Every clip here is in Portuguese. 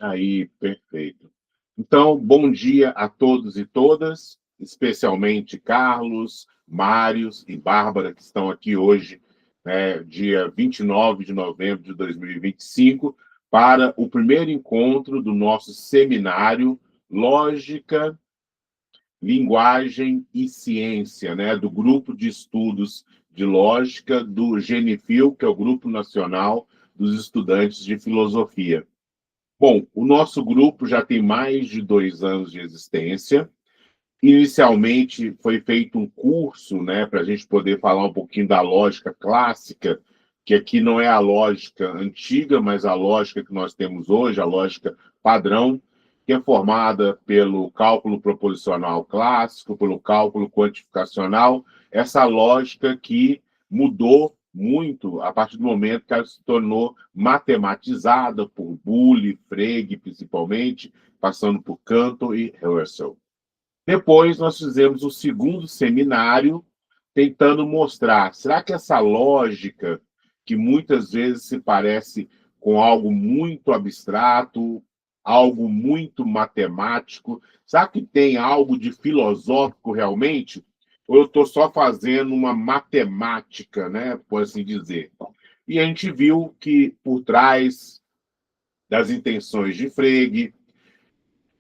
Aí, perfeito. Então, bom dia a todos e todas, especialmente Carlos, Mários e Bárbara, que estão aqui hoje, dia 29 de novembro de 2025, para o primeiro encontro do nosso seminário Lógica, Linguagem e Ciência, do Grupo de Estudos de Lógica do GENIFIL, que é o Grupo Nacional dos Estudantes de Filosofia. Bom, o nosso grupo já tem mais de 2 anos de existência. Inicialmente, foi feito um curso, para a gente poder falar um pouquinho da lógica clássica, que aqui não é a lógica antiga, mas a lógica que nós temos hoje, a lógica padrão, que é formada pelo cálculo proposicional clássico, pelo cálculo quantificacional, essa lógica que mudou muito a partir do momento que ela se tornou matematizada por Boole, Frege, principalmente, passando por Cantor e Russell. Depois, nós fizemos o segundo seminário, tentando mostrar, será que essa lógica, que muitas vezes se parece com algo muito abstrato, algo muito matemático, será que tem algo de filosófico realmente? Ou eu estou só fazendo uma matemática, por assim dizer? E a gente viu que, por trás das intenções de Frege,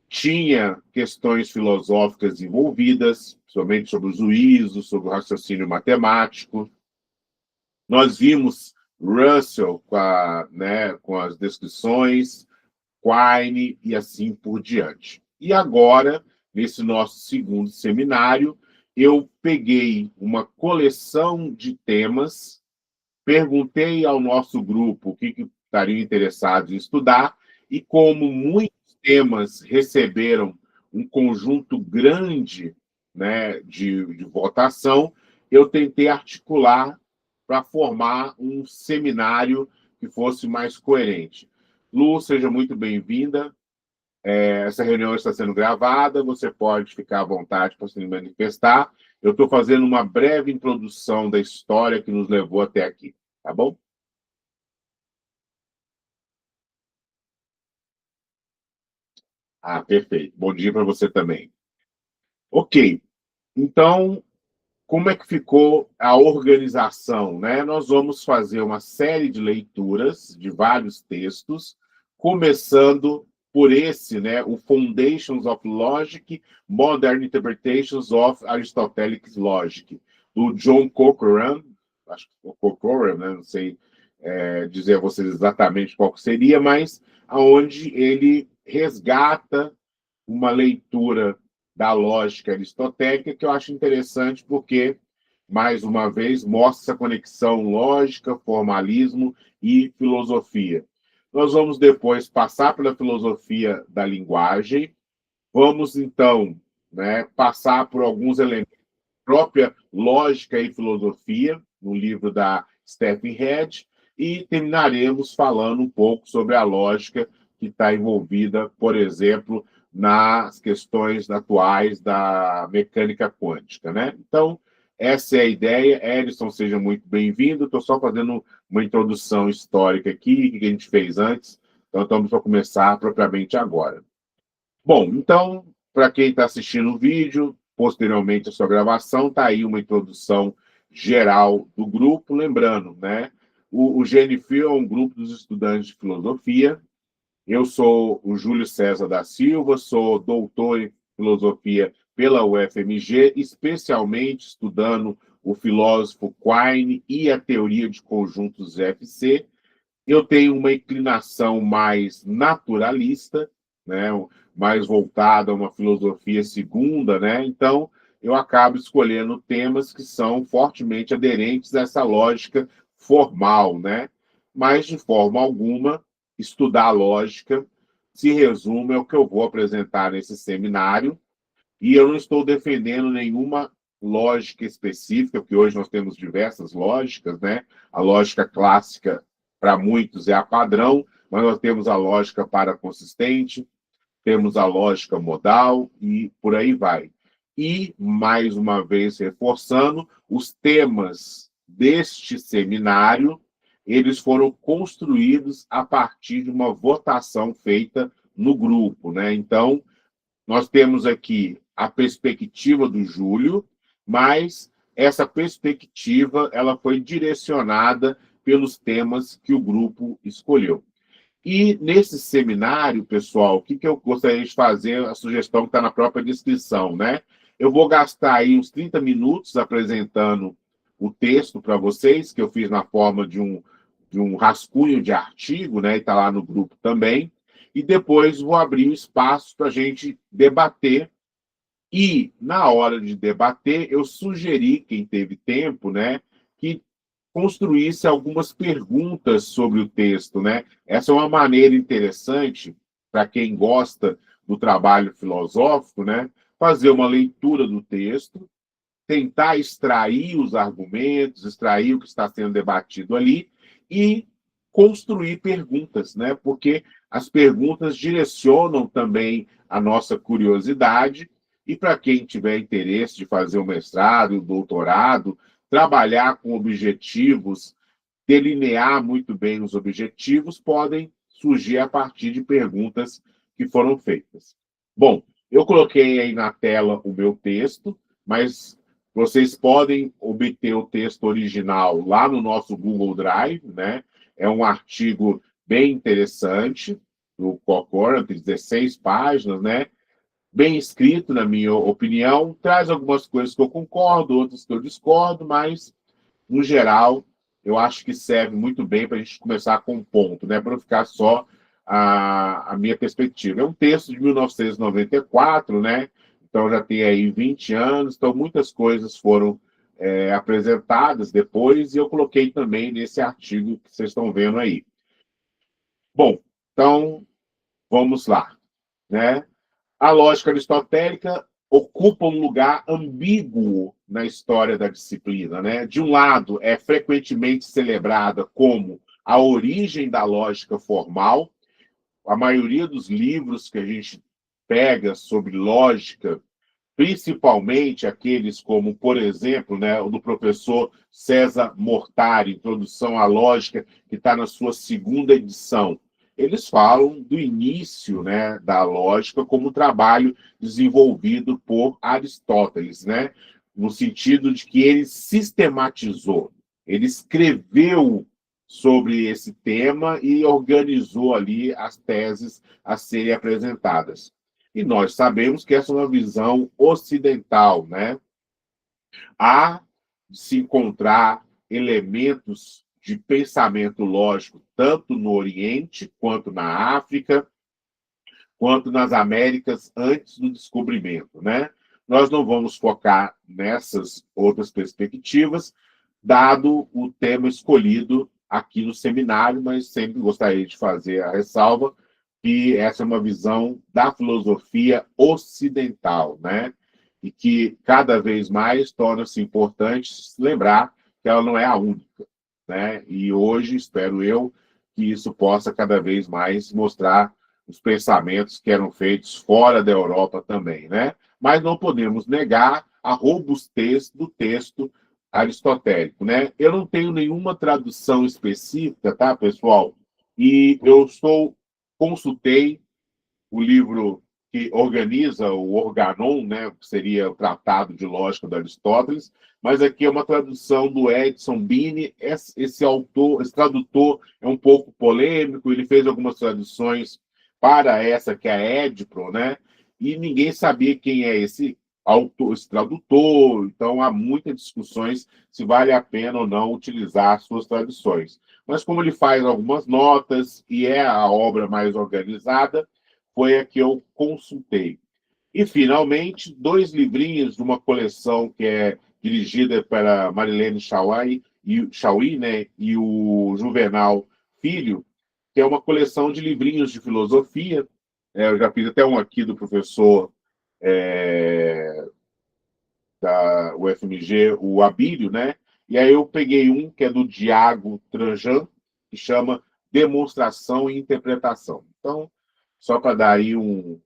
tinha questões filosóficas envolvidas, somente sobre o juízo, sobre o raciocínio matemático. Nós vimos Russell com as descrições, Quine e assim por diante. E agora, nesse nosso segundo seminário, eu peguei uma coleção de temas, perguntei ao nosso grupo o que estariam interessados em estudar, e como muitos temas receberam um conjunto grande, de votação, eu tentei articular para formar um seminário que fosse mais coerente. Lu, seja muito bem-vinda. Essa reunião está sendo gravada, você pode ficar à vontade para se manifestar. Eu estou fazendo uma breve introdução da história que nos levou até aqui, tá bom? Ah, perfeito. Bom dia para você também. Ok, então, como é que ficou a organização, Nós vamos fazer uma série de leituras de vários textos, começando por esse, o Foundations of Logic, Modern Interpretations of Aristotelic Logic, do John Corcoran, acho que é Corcoran, não sei dizer a vocês exatamente qual seria, mas aonde ele resgata uma leitura da lógica aristotélica que eu acho interessante porque, mais uma vez, mostra essa conexão lógica, formalismo e filosofia. Nós vamos depois passar pela filosofia da linguagem, vamos, então, passar por alguns elementos da própria lógica e filosofia, no livro da Stephen Head, e terminaremos falando um pouco sobre a lógica que está envolvida, por exemplo, nas questões atuais da mecânica quântica, Então, essa é a ideia. Edson, seja muito bem-vindo. Estou só fazendo uma introdução histórica aqui, que a gente fez antes. Então, estamos para começar propriamente agora. Bom, então, para quem está assistindo o vídeo, posteriormente a sua gravação, está aí uma introdução geral do grupo. Lembrando, o GNFIL é um grupo dos estudantes de filosofia. Eu sou o Júlio César da Silva, sou doutor em filosofia pela UFMG, especialmente estudando o filósofo Quine e a teoria de conjuntos FC. Eu tenho uma inclinação mais naturalista, mais voltada a uma filosofia segunda, Então, eu acabo escolhendo temas que são fortemente aderentes a essa lógica formal, Mas, de forma alguma, estudar lógica se resume ao que eu vou apresentar nesse seminário, e eu não estou defendendo nenhuma lógica específica, porque hoje nós temos diversas lógicas, A lógica clássica, para muitos, é a padrão, mas nós temos a lógica paraconsistente, temos a lógica modal e por aí vai. E, mais uma vez, reforçando, os temas deste seminário, eles foram construídos a partir de uma votação feita no grupo, né? Então, nós temos aqui a perspectiva do Júlio, mas essa perspectiva ela foi direcionada pelos temas que o grupo escolheu. E nesse seminário, pessoal, o que eu gostaria de fazer, a sugestão que está na própria descrição, né? Eu vou gastar aí uns 30 minutos apresentando o texto para vocês, que eu fiz na forma de um rascunho de artigo, né? E está lá no grupo também. E depois vou abrir o espaço para a gente debater. E, na hora de debater, eu sugeri, quem teve tempo, né, que construísse algumas perguntas sobre o texto, né? Essa é uma maneira interessante para quem gosta do trabalho filosófico, né? Fazer uma leitura do texto, tentar extrair os argumentos, extrair o que está sendo debatido ali e construir perguntas, né? Porque as perguntas direcionam também a nossa curiosidade e para quem tiver interesse de fazer o mestrado, o doutorado, trabalhar com objetivos, delinear muito bem os objetivos, podem surgir a partir de perguntas que foram feitas. Bom, eu coloquei aí na tela o meu texto, mas vocês podem obter o texto original lá no nosso Google Drive, né? É um artigo bem interessante, do Cochrane, tem 16 páginas, né? Bem escrito, na minha opinião, traz algumas coisas que eu concordo, outras que eu discordo, mas, no geral, eu acho que serve muito bem para a gente começar com um ponto, né? Para não ficar só a minha perspectiva. É um texto de 1994, né? Então já tem aí 20 anos, então muitas coisas foram apresentadas depois, e eu coloquei também nesse artigo que vocês estão vendo aí. Bom, então vamos lá, né? A lógica aristotélica ocupa um lugar ambíguo na história da disciplina, né? De um lado, é frequentemente celebrada como a origem da lógica formal. A maioria dos livros que a gente pega sobre lógica, principalmente aqueles como, por exemplo, né, o do professor César Mortari, Introdução à Lógica, que está na sua segunda edição. Eles falam do início, né, da lógica como um trabalho desenvolvido por Aristóteles, né, no sentido de que ele sistematizou, ele escreveu sobre esse tema e organizou ali as teses a serem apresentadas. E nós sabemos que essa é uma visão ocidental, né? Há de se encontrar elementos de pensamento lógico tanto no Oriente, quanto na África, quanto nas Américas antes do descobrimento, né? Nós não vamos focar nessas outras perspectivas, dado o tema escolhido aqui no seminário, mas sempre gostaria de fazer a ressalva que essa é uma visão da filosofia ocidental, né? E que cada vez mais torna-se importante lembrar que ela não é a única, né? E hoje, espero eu, que isso possa cada vez mais mostrar os pensamentos que eram feitos fora da Europa também, né? Mas não podemos negar a robustez do texto aristotélico, né? Eu não tenho nenhuma tradução específica, tá, pessoal? E eu consultei o livro que organiza o Organon, né, que seria o Tratado de Lógica de Aristóteles, mas aqui é uma tradução do Edson Bini. Esse autor, esse tradutor é um pouco polêmico, ele fez algumas traduções para essa que é a Edipro, né? E ninguém sabia quem é esse autor, esse tradutor, então há muitas discussões se vale a pena ou não utilizar suas traduções. Mas como ele faz algumas notas e é a obra mais organizada, foi a que eu consultei. E, finalmente, 2 livrinhos de uma coleção que é dirigida pela Marilene Chauí, né, e o Juvenal Filho, que é uma coleção de livrinhos de filosofia. Eu já fiz até um aqui do professor da UFMG, o Abílio, né? E aí eu peguei um que é do Diago Tranjan, que chama Demonstração e Interpretação. Então, só para dar aí um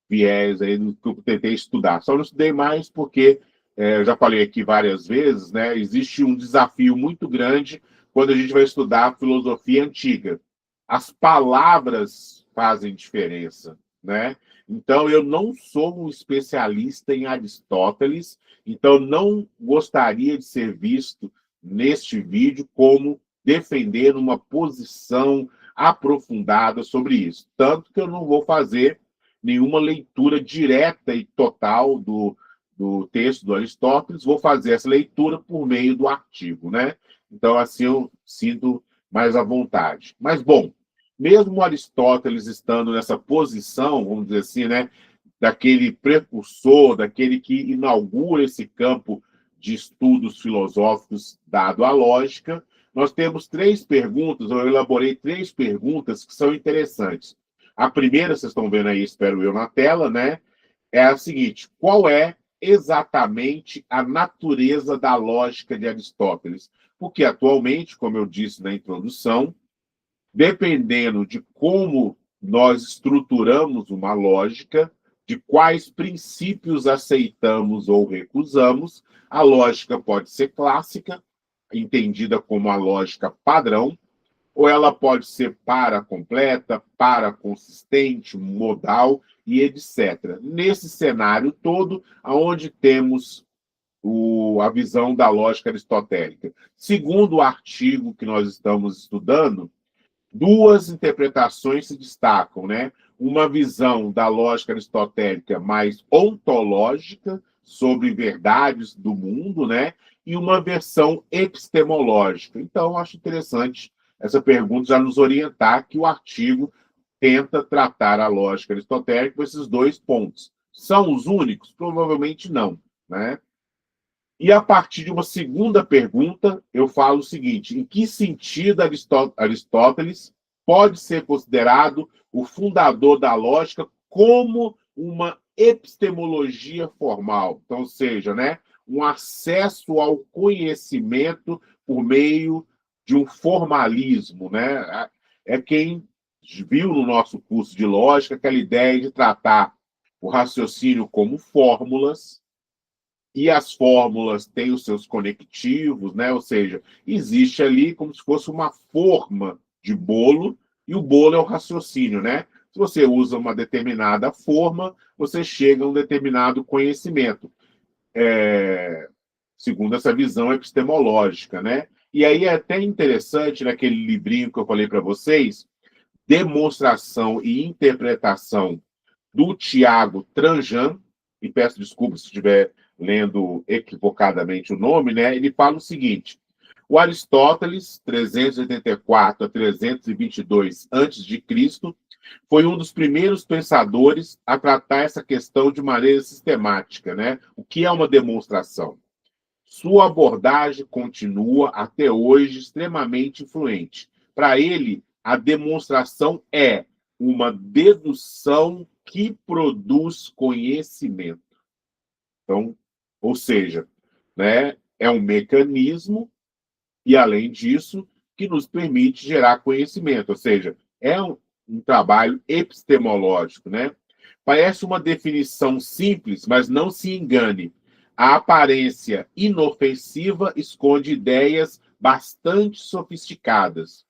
viés aí do que eu tentei estudar. Só não estudei mais porque, eu já falei aqui várias vezes, né? Existe um desafio muito grande quando a gente vai estudar filosofia antiga. As palavras fazem diferença, né? Então, eu não sou um especialista em Aristóteles, então não gostaria de ser visto neste vídeo como defender uma posição aprofundada sobre isso. Tanto que eu não vou fazer nenhuma leitura direta e total do texto do Aristóteles, vou fazer essa leitura por meio do artigo, né? Então, assim, eu sinto mais à vontade. Mas, bom, mesmo Aristóteles estando nessa posição, vamos dizer assim, né, daquele precursor, daquele que inaugura esse campo de estudos filosóficos dado à lógica, nós temos 3 perguntas, eu elaborei 3 perguntas que são interessantes. A primeira, vocês estão vendo aí, espero eu, na tela, né? É a seguinte: qual é exatamente a natureza da lógica de Aristóteles? Porque atualmente, como eu disse na introdução, dependendo de como nós estruturamos uma lógica, de quais princípios aceitamos ou recusamos, a lógica pode ser clássica, entendida como a lógica padrão, ou ela pode ser paracompleta, paraconsistente, modal e etc. Nesse cenário todo, aonde temos a visão da lógica aristotélica. Segundo o artigo que nós estamos estudando, 2 interpretações se destacam, né? Uma visão da lógica aristotélica mais ontológica sobre verdades do mundo, né? E uma versão epistemológica. Então, acho interessante essa pergunta já nos orientar que o artigo tenta tratar a lógica aristotélica com esses 2 pontos. São os únicos? Provavelmente não, né? E a partir de uma segunda pergunta, eu falo o seguinte: em que sentido Aristóteles pode ser considerado o fundador da lógica como uma epistemologia formal? Então, ou seja, né, um acesso ao conhecimento por meio de um formalismo, né? É quem viu no nosso curso de lógica aquela ideia de tratar o raciocínio como fórmulas, e as fórmulas têm os seus conectivos, né? Ou seja, existe ali como se fosse uma forma de bolo, e o bolo é o raciocínio, né? Se você usa uma determinada forma, você chega a um determinado conhecimento, segundo essa visão epistemológica, né? E aí é até interessante, naquele livrinho que eu falei para vocês, Demonstração e Interpretação, do Tiago Tranjan, e peço desculpas se estiver lendo equivocadamente o nome, né? Ele fala o seguinte: o Aristóteles, 384 a 322 a.C., foi um dos primeiros pensadores a tratar essa questão de maneira sistemática, né? O que é uma demonstração? Sua abordagem continua até hoje extremamente influente. Para ele, a demonstração é uma dedução que produz conhecimento. Então, ou seja, né, é um mecanismo e, além disso, que nos permite gerar conhecimento. Ou seja, é um trabalho epistemológico, né? Parece uma definição simples, mas não se engane. A aparência inofensiva esconde ideias bastante sofisticadas.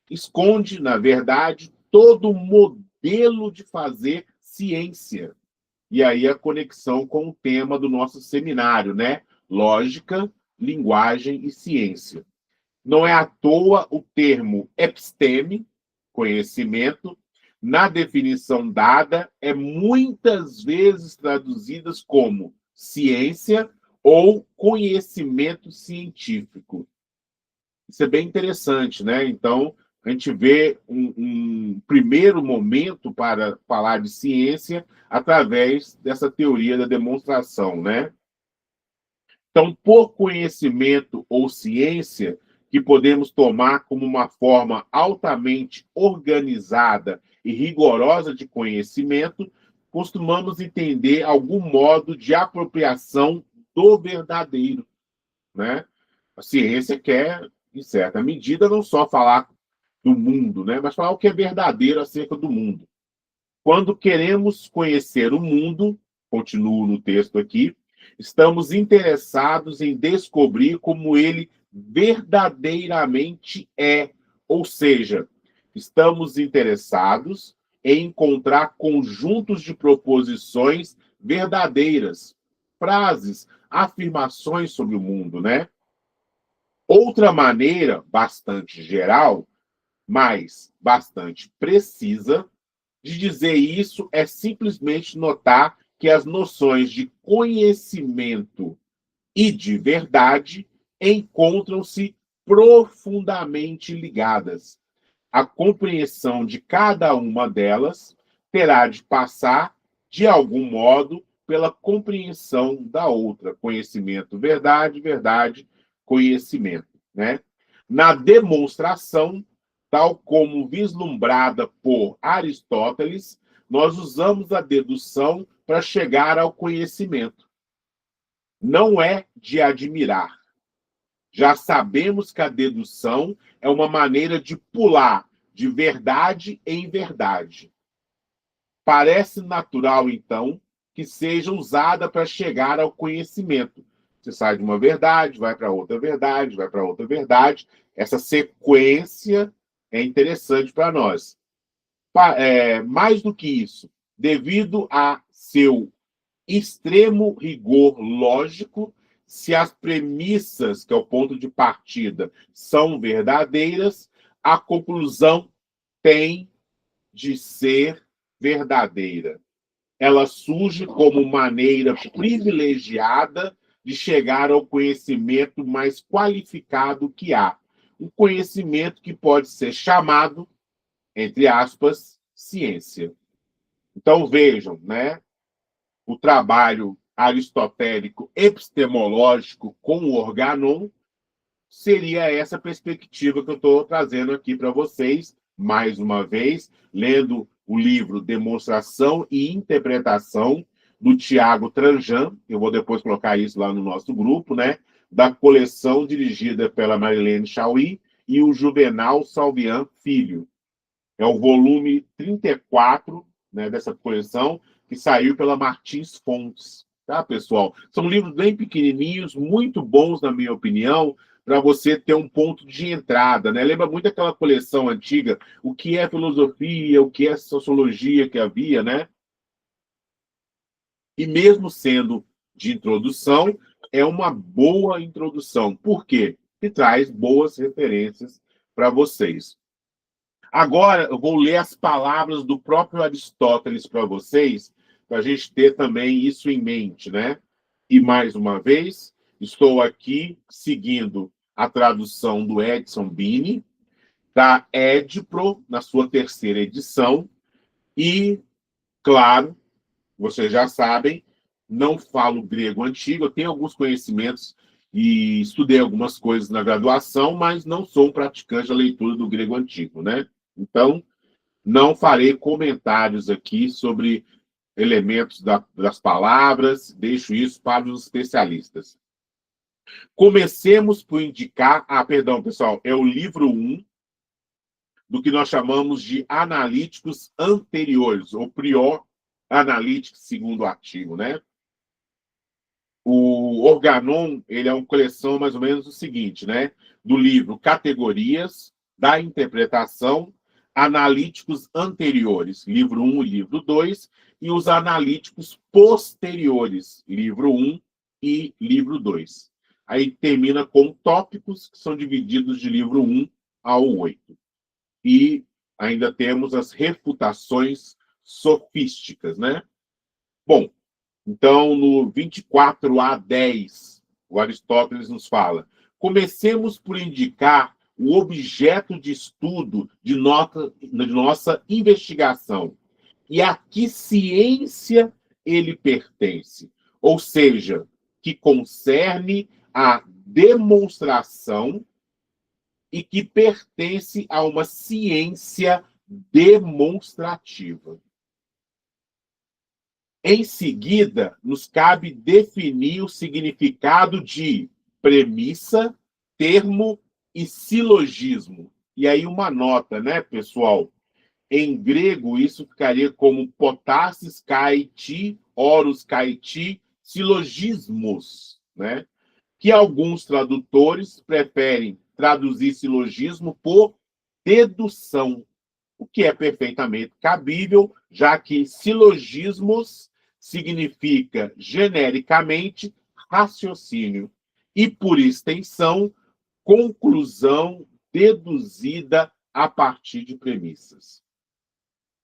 Esconde, na verdade, todo o modelo de fazer ciência. E aí a conexão com o tema do nosso seminário, né? Lógica, linguagem e ciência. Não é à toa o termo episteme, conhecimento, na definição dada, é muitas vezes traduzidas como ciência ou conhecimento científico. Isso é bem interessante, né? Então, a gente vê um primeiro momento para falar de ciência através dessa teoria da demonstração, né? Então, por conhecimento ou ciência, que podemos tomar como uma forma altamente organizada e rigorosa de conhecimento, costumamos entender algum modo de apropriação do verdadeiro, né? A ciência quer, em certa medida, não só falar do mundo, né, mas falar o que é verdadeiro acerca do mundo. Quando queremos conhecer o mundo, continuo no texto aqui, estamos interessados em descobrir como ele verdadeiramente é. Ou seja, estamos interessados em encontrar conjuntos de proposições verdadeiras, frases, afirmações sobre o mundo, né? Outra maneira, bastante geral, mas bastante precisa, de dizer isso é simplesmente notar que as noções de conhecimento e de verdade encontram-se profundamente ligadas. A compreensão de cada uma delas terá de passar, de algum modo, pela compreensão da outra. Conhecimento, verdade, verdade, conhecimento, né? Na demonstração, tal como vislumbrada por Aristóteles, nós usamos a dedução para chegar ao conhecimento. Não é de admirar. Já sabemos que a dedução é uma maneira de pular de verdade em verdade. Parece natural, então, que seja usada para chegar ao conhecimento. Você sai de uma verdade, vai para outra verdade, vai para outra verdade. Essa sequência é interessante para nós. Mais do que isso, devido a seu extremo rigor lógico, se as premissas, que é o ponto de partida, são verdadeiras, a conclusão tem de ser verdadeira. Ela surge como maneira privilegiada de chegar ao conhecimento mais qualificado que há. Um conhecimento que pode ser chamado, entre aspas, ciência. Então, vejam, né? O trabalho aristotélico epistemológico com o organon seria essa perspectiva que eu estou trazendo aqui para vocês, mais uma vez, lendo o livro Demonstração e Interpretação, do Tiago Tranjan, eu vou depois colocar isso lá no nosso grupo, né? Da coleção dirigida pela Marilene Chauí e o Juvenal Salvian Filho. É o volume 34, né, dessa coleção, que saiu pela Martins Fontes. Tá, pessoal? São livros bem pequenininhos, muito bons, na minha opinião, para você ter um ponto de entrada, né? Lembra muito aquela coleção antiga, o que é filosofia, o que é sociologia que havia, né? E mesmo sendo de introdução, é uma boa introdução. Por quê? Que traz boas referências para vocês. Agora, eu vou ler as palavras do próprio Aristóteles para vocês, para a gente ter também isso em mente, né? E, mais uma vez, estou aqui seguindo a tradução do Edson Bini, da Edpro, na sua terceira edição, e, claro, vocês já sabem, não falo grego antigo, eu tenho alguns conhecimentos e estudei algumas coisas na graduação, mas não sou um praticante da leitura do grego antigo, né? Então, não farei comentários aqui sobre elementos das palavras, deixo isso para os especialistas. Comecemos por indicar... perdão, pessoal, é o livro 1 do que nós chamamos de analíticos anteriores, ou prior analíticos, segundo o artigo, né? O Organon, ele é uma coleção mais ou menos o seguinte, né? Do livro Categorias da Interpretação, analíticos anteriores, livro 1 e livro 2, e os analíticos posteriores, livro 1 e livro 2. Aí termina com tópicos que são divididos de livro 1 ao 8. E ainda temos as refutações sofísticas, né? Bom, então, no 24a10, o Aristóteles nos fala: comecemos por indicar o objeto de estudo de nossa investigação e a que ciência ele pertence, ou seja, que concerne a demonstração e que pertence a uma ciência demonstrativa. Em seguida, nos cabe definir o significado de premissa, termo e silogismo. E aí uma nota, né, pessoal? Em grego, isso ficaria como potassis kai ti, oros kai ti, silogismos, né? Que alguns tradutores preferem traduzir silogismo por dedução. o que é perfeitamente cabível, já que silogismos significa genericamente raciocínio e, por extensão, conclusão deduzida a partir de premissas.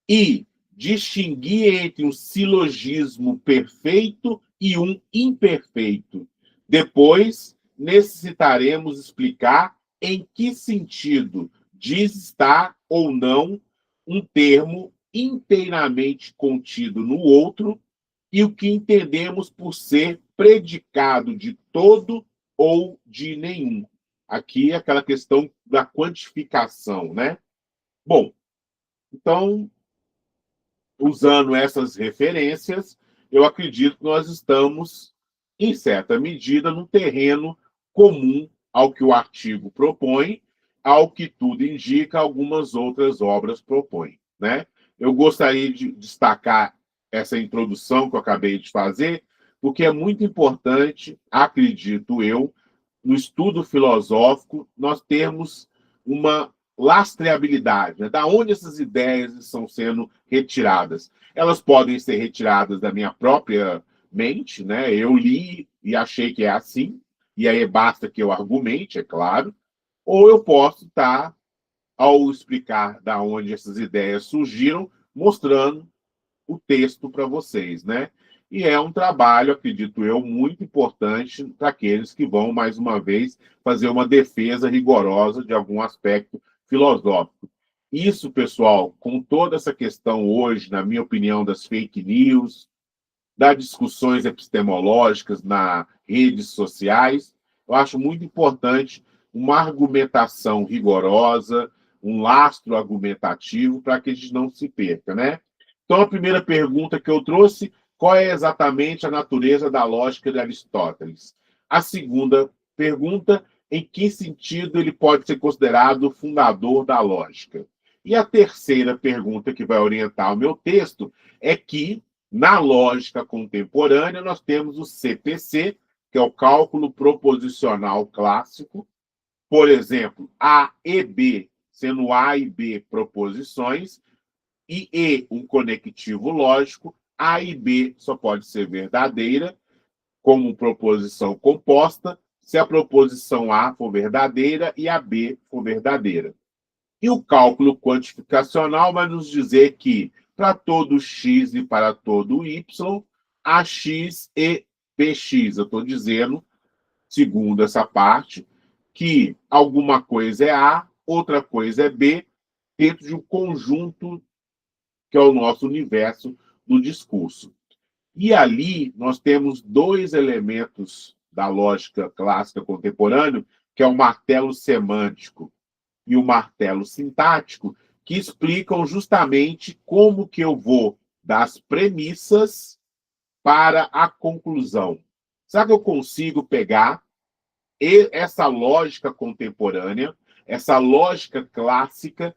E distinguir entre um silogismo perfeito e um imperfeito. Depois, necessitaremos explicar em que sentido diz estar ou não um termo inteiramente contido no outro e o que entendemos por ser predicado de todo ou de nenhum. Aqui é aquela questão da quantificação, né? Bom, então, usando essas referências, eu acredito que nós estamos, em certa medida, no terreno comum ao que o artigo propõe, ao que tudo indica, algumas outras obras propõem, né? Eu gostaria de destacar essa introdução que eu acabei de fazer, porque é muito importante, acredito eu, no estudo filosófico, nós termos uma lastreabilidade, né? Da onde essas ideias estão sendo retiradas. Elas podem ser retiradas da minha própria mente, né? Eu li e achei que é assim, e aí basta que eu argumente, é claro, ou eu posso estar, ao explicar da onde essas ideias surgiram, mostrando o texto para vocês, né? E é um trabalho, acredito eu, muito importante para aqueles que vão, mais uma vez, fazer uma defesa rigorosa de algum aspecto filosófico. Isso, pessoal, com toda essa questão hoje, na minha opinião, das fake news, das discussões epistemológicas nas redes sociais, eu acho muito importante uma argumentação rigorosa, um lastro argumentativo para que a gente não se perca, né? Então, a primeira pergunta que eu trouxe, qual é exatamente a natureza da lógica de Aristóteles? A segunda pergunta, em que sentido ele pode ser considerado o fundador da lógica? E a terceira pergunta que vai orientar o meu texto é que, na lógica contemporânea, nós temos o CPC, que é o cálculo proposicional clássico, por exemplo, A e B, sendo A e B proposições, e um conectivo lógico, A e B só pode ser verdadeira como proposição composta se a proposição A for verdadeira e a B for verdadeira. E o cálculo quantificacional vai nos dizer que, para todo x e para todo y, AX e BX. Eu estou dizendo, segundo essa parte, que alguma coisa é A, outra coisa é B, dentro de um conjunto que é o nosso universo do discurso. E ali nós temos dois elementos da lógica clássica contemporânea, que é o martelo semântico e o martelo sintático, que explicam justamente como que eu vou das premissas para a conclusão. Será que eu consigo pegar essa lógica contemporânea, essa lógica clássica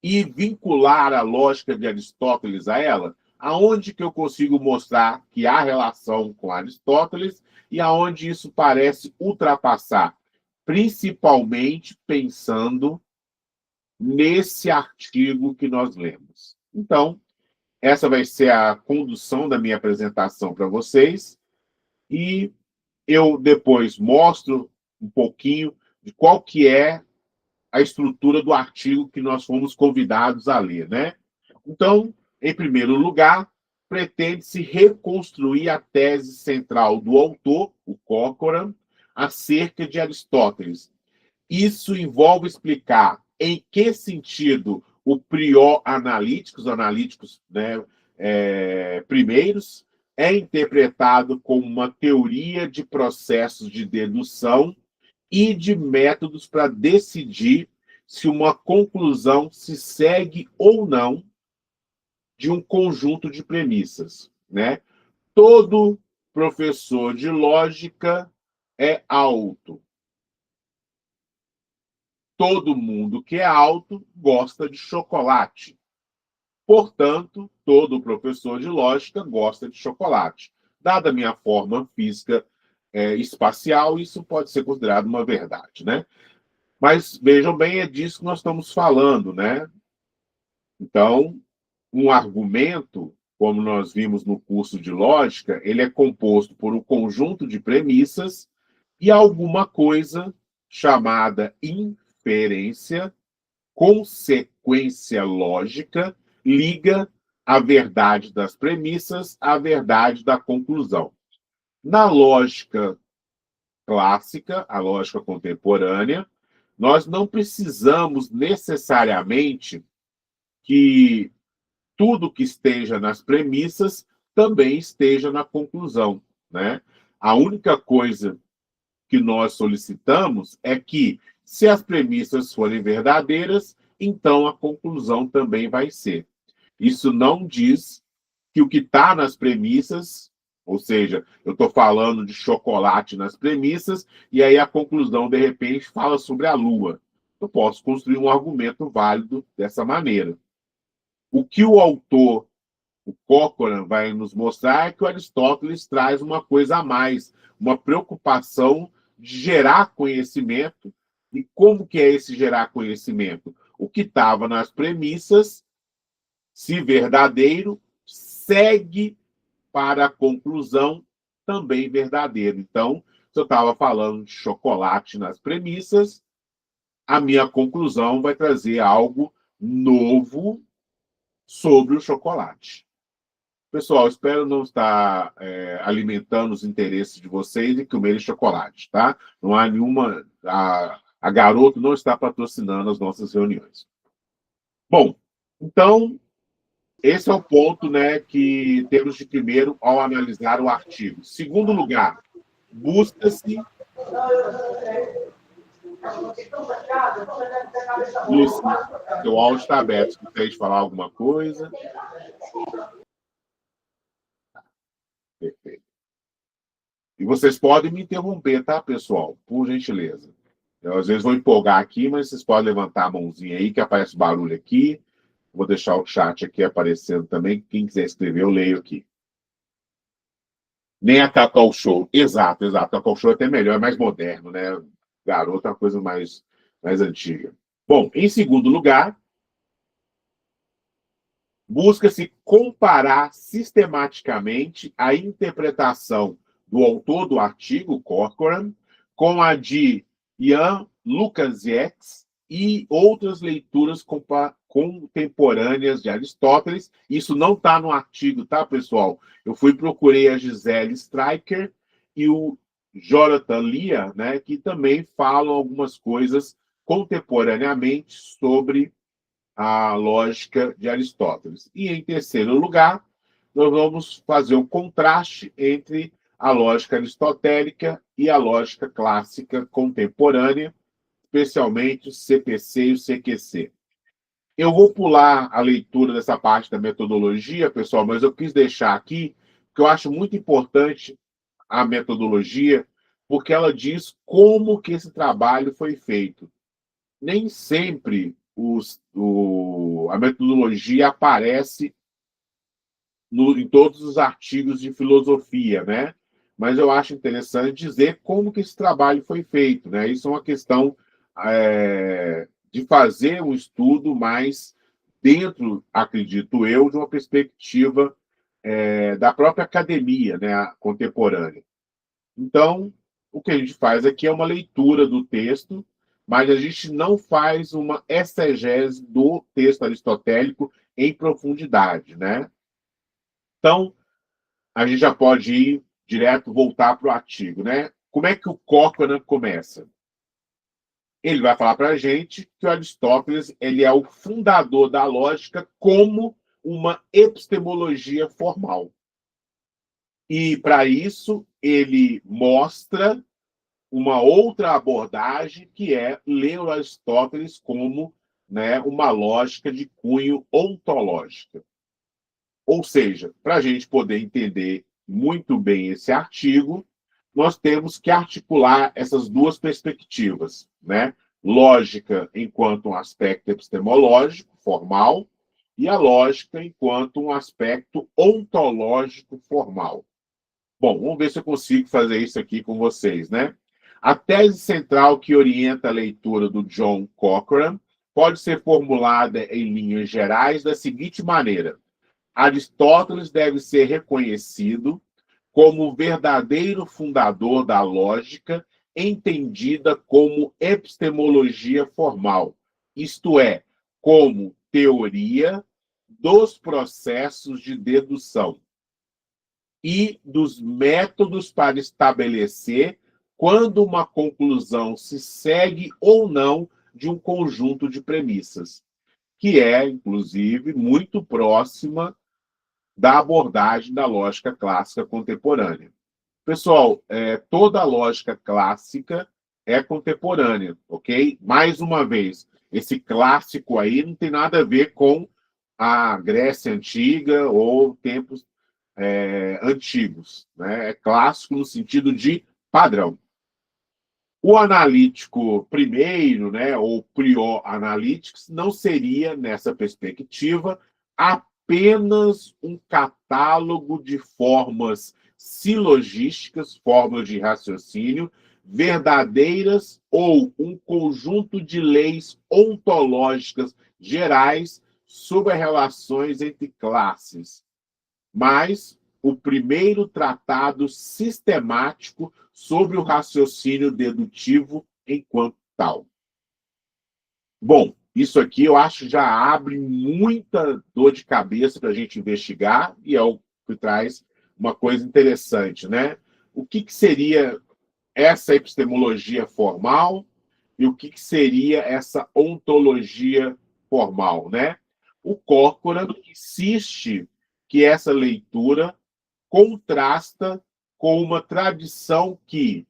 e vincular a lógica de Aristóteles a ela? Aonde que eu consigo mostrar que há relação com Aristóteles e aonde isso parece ultrapassar, principalmente pensando nesse artigo que nós lemos. Então, essa vai ser a condução da minha apresentação para vocês e eu depois mostro um pouquinho de qual que é a estrutura do artigo que nós fomos convidados a ler, né? Então, em primeiro lugar, pretende-se reconstruir a tese central do autor, o Corcoran, acerca de Aristóteles. Isso envolve explicar em que sentido o prior analítico, os analíticos, né, primeiros, é interpretado como uma teoria de processos de dedução e de métodos para decidir se uma conclusão se segue ou não de um conjunto de premissas, né? Todo professor de lógica é alto. Todo mundo que é alto gosta de chocolate. Portanto, todo professor de lógica gosta de chocolate. Dada a minha forma física espacial, isso pode ser considerado uma verdade, né? Mas vejam bem, é disso que nós estamos falando, né? Então, um argumento, como nós vimos no curso de lógica, ele é composto por um conjunto de premissas e alguma coisa chamada inferência, consequência lógica, liga a verdade das premissas à verdade da conclusão. Na lógica clássica, a lógica contemporânea, nós não precisamos necessariamente que tudo que esteja nas premissas também esteja na conclusão, né? A única coisa que nós solicitamos é que, se as premissas forem verdadeiras, então a conclusão também vai ser. Isso não diz que o que está nas premissas, ou seja, eu estou falando de chocolate nas premissas, e aí a conclusão, de repente, fala sobre a Lua. Eu posso construir um argumento válido dessa maneira. O que o autor, o Corcoran, vai nos mostrar é que o Aristóteles traz uma coisa a mais, uma preocupação de gerar conhecimento. E como que é esse gerar conhecimento? O que estava nas premissas, se verdadeiro, segue para a conclusão também verdadeiro. Então, se eu estava falando de chocolate nas premissas, a minha conclusão vai trazer algo novo sobre o chocolate. Pessoal, espero não estar alimentando os interesses de vocês e comerem chocolate, tá? Não há nenhuma... A Garoto não está patrocinando as nossas reuniões. Bom, então, esse é o ponto, né, que temos de primeiro ao analisar o artigo. Segundo lugar, busca-se... Luci, seu áudio está aberto. Se vocês falar alguma coisa... Perfeito. E vocês podem me interromper, tá, pessoal? Por gentileza. Eu, às vezes, vou empolgar aqui, mas vocês podem levantar a mãozinha aí, que aparece barulho aqui. Vou deixar o chat aqui aparecendo também. Quem quiser escrever, eu leio aqui. Nem a Cacau Show. Exato, exato. A Cacau Show é até melhor, é mais moderno, né? Garoto é uma coisa mais antiga. Bom, em segundo lugar, busca-se comparar sistematicamente a interpretação do autor do artigo, Corcoran, com a de Jan Lukasiewicz e outras leituras contemporâneas de Aristóteles. Isso não está no artigo, tá, pessoal? Eu procurei a Gisele Stryker e o Jonathan Lear, né, que também falam algumas coisas contemporaneamente sobre a lógica de Aristóteles. E, em terceiro lugar, nós vamos fazer o contraste entre a lógica aristotélica e a lógica clássica contemporânea, especialmente o CPC e o CQC. Eu vou pular a leitura dessa parte da metodologia, pessoal, mas eu quis deixar aqui, porque eu acho muito importante a metodologia, porque ela diz como que esse trabalho foi feito. Nem sempre a metodologia aparece em todos os artigos de filosofia, né? Mas eu acho interessante dizer como que esse trabalho foi feito, né? Isso é uma questão de fazer um estudo mais dentro, acredito eu, de uma perspectiva da própria academia, né, contemporânea. Então, o que a gente faz aqui é uma leitura do texto, mas a gente não faz uma exegese do texto aristotélico em profundidade, né? Então, a gente já pode ir direto, voltar para o artigo, né? Como é que o Corcoran começa? Ele vai falar para a gente que o Aristóteles ele é o fundador da lógica como uma epistemologia formal. E, para isso, ele mostra uma outra abordagem, que é ler o Aristóteles como, né, uma lógica de cunho ontológica. Ou seja, para a gente poder entender muito bem esse artigo, nós temos que articular essas duas perspectivas, né? Lógica enquanto um aspecto epistemológico, formal, e a lógica enquanto um aspecto ontológico, formal. Bom, vamos ver se eu consigo fazer isso aqui com vocês, né? A tese central que orienta a leitura do John Corcoran pode ser formulada em linhas gerais da seguinte maneira: Aristóteles deve ser reconhecido como o verdadeiro fundador da lógica, entendida como epistemologia formal, isto é, como teoria dos processos de dedução e dos métodos para estabelecer quando uma conclusão se segue ou não de um conjunto de premissas, que é, inclusive, muito próxima da abordagem da lógica clássica contemporânea. Pessoal, toda a lógica clássica é contemporânea, ok? Mais uma vez, esse clássico aí não tem nada a ver com a Grécia Antiga ou tempos antigos, né? É clássico no sentido de padrão. O analítico primeiro, né, ou prior analytics, não seria, nessa perspectiva, apenas um catálogo de formas silogísticas, formas de raciocínio, verdadeiras ou um conjunto de leis ontológicas gerais sobre as relações entre classes, mas o primeiro tratado sistemático sobre o raciocínio dedutivo enquanto tal. Bom, isso aqui eu acho já abre muita dor de cabeça para a gente investigar e é o que traz uma coisa interessante, né? O que seria essa epistemologia formal e o que seria essa ontologia formal, né? O Corcoran insiste que essa leitura contrasta com uma tradição que,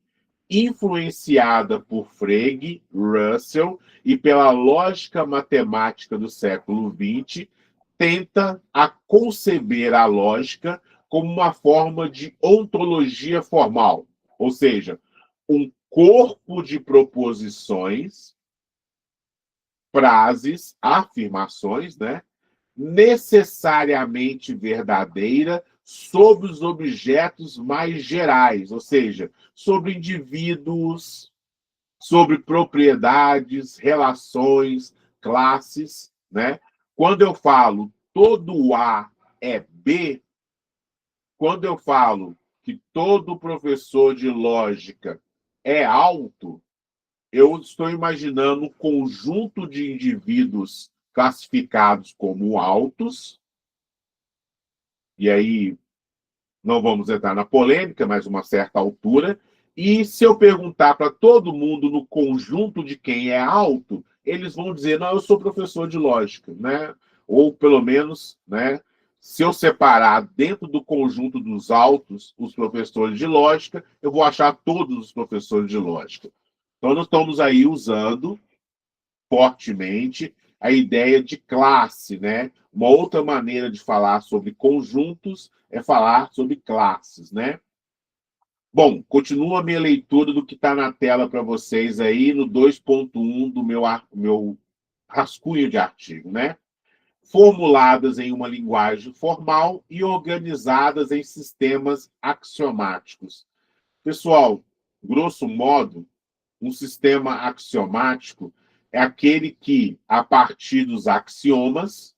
influenciada por Frege, Russell e pela lógica matemática do século XX, tenta a conceber a lógica como uma forma de ontologia formal, ou seja, um corpo de proposições, frases, afirmações, né, necessariamente verdadeira sobre os objetos mais gerais, ou seja, sobre indivíduos, sobre propriedades, relações, classes, né? Quando eu falo todo A é B, quando eu falo que todo professor de lógica é alto, eu estou imaginando um conjunto de indivíduos classificados como altos, e aí não vamos entrar na polêmica, mas uma certa altura, e se eu perguntar para todo mundo no conjunto de quem é alto, eles vão dizer, não, eu sou professor de lógica, né? Ou pelo menos, né, se eu separar dentro do conjunto dos altos os professores de lógica, eu vou achar todos os professores de lógica. Então, nós estamos aí usando fortemente a ideia de classe, né? Uma outra maneira de falar sobre conjuntos é falar sobre classes, né? Bom, continua a minha leitura do que está na tela para vocês aí no 2.1 do meu rascunho de artigo, né? Formuladas em uma linguagem formal e organizadas em sistemas axiomáticos. Pessoal, grosso modo, um sistema axiomático é aquele que, a partir dos axiomas,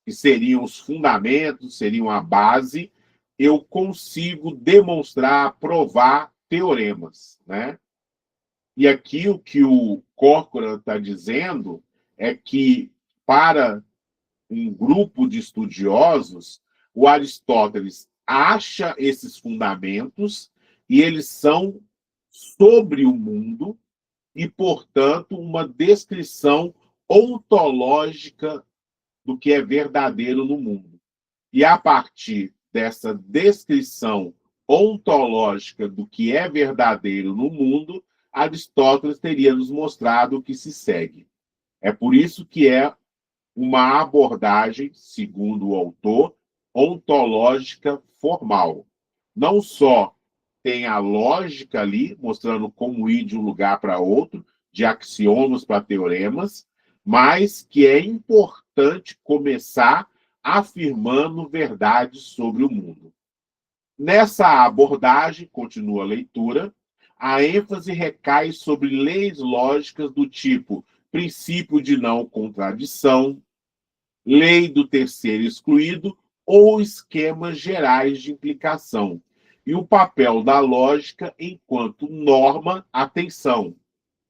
que seriam os fundamentos, seriam a base, eu consigo demonstrar, provar teoremas, né? E aqui o que o Corcoran está dizendo é que, para um grupo de estudiosos, o Aristóteles acha esses fundamentos e eles são sobre o mundo e, portanto, uma descrição ontológica do que é verdadeiro no mundo. E a partir dessa descrição ontológica do que é verdadeiro no mundo, Aristóteles teria nos mostrado o que se segue. É por isso que é uma abordagem, segundo o autor, ontológica formal. Não só tem a lógica ali, mostrando como ir de um lugar para outro, de axiomas para teoremas, mas que é importante começar afirmando verdades sobre o mundo. Nessa abordagem, continua a leitura, a ênfase recai sobre leis lógicas do tipo princípio de não contradição, lei do terceiro excluído ou esquemas gerais de implicação. E o papel da lógica enquanto norma, atenção,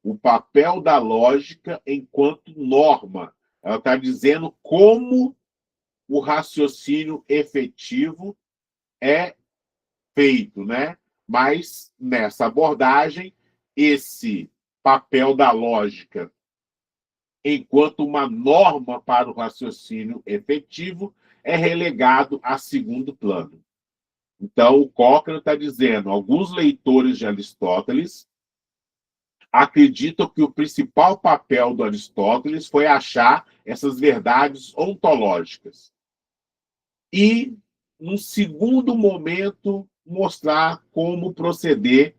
o papel da lógica enquanto norma. Ela está dizendo como o raciocínio efetivo é feito, né? Mas, nessa abordagem, esse papel da lógica enquanto uma norma para o raciocínio efetivo é relegado a segundo plano. Então, o Cochrane está dizendo, alguns leitores de Aristóteles acreditam que o principal papel do Aristóteles foi achar essas verdades ontológicas. E, num segundo momento, mostrar como proceder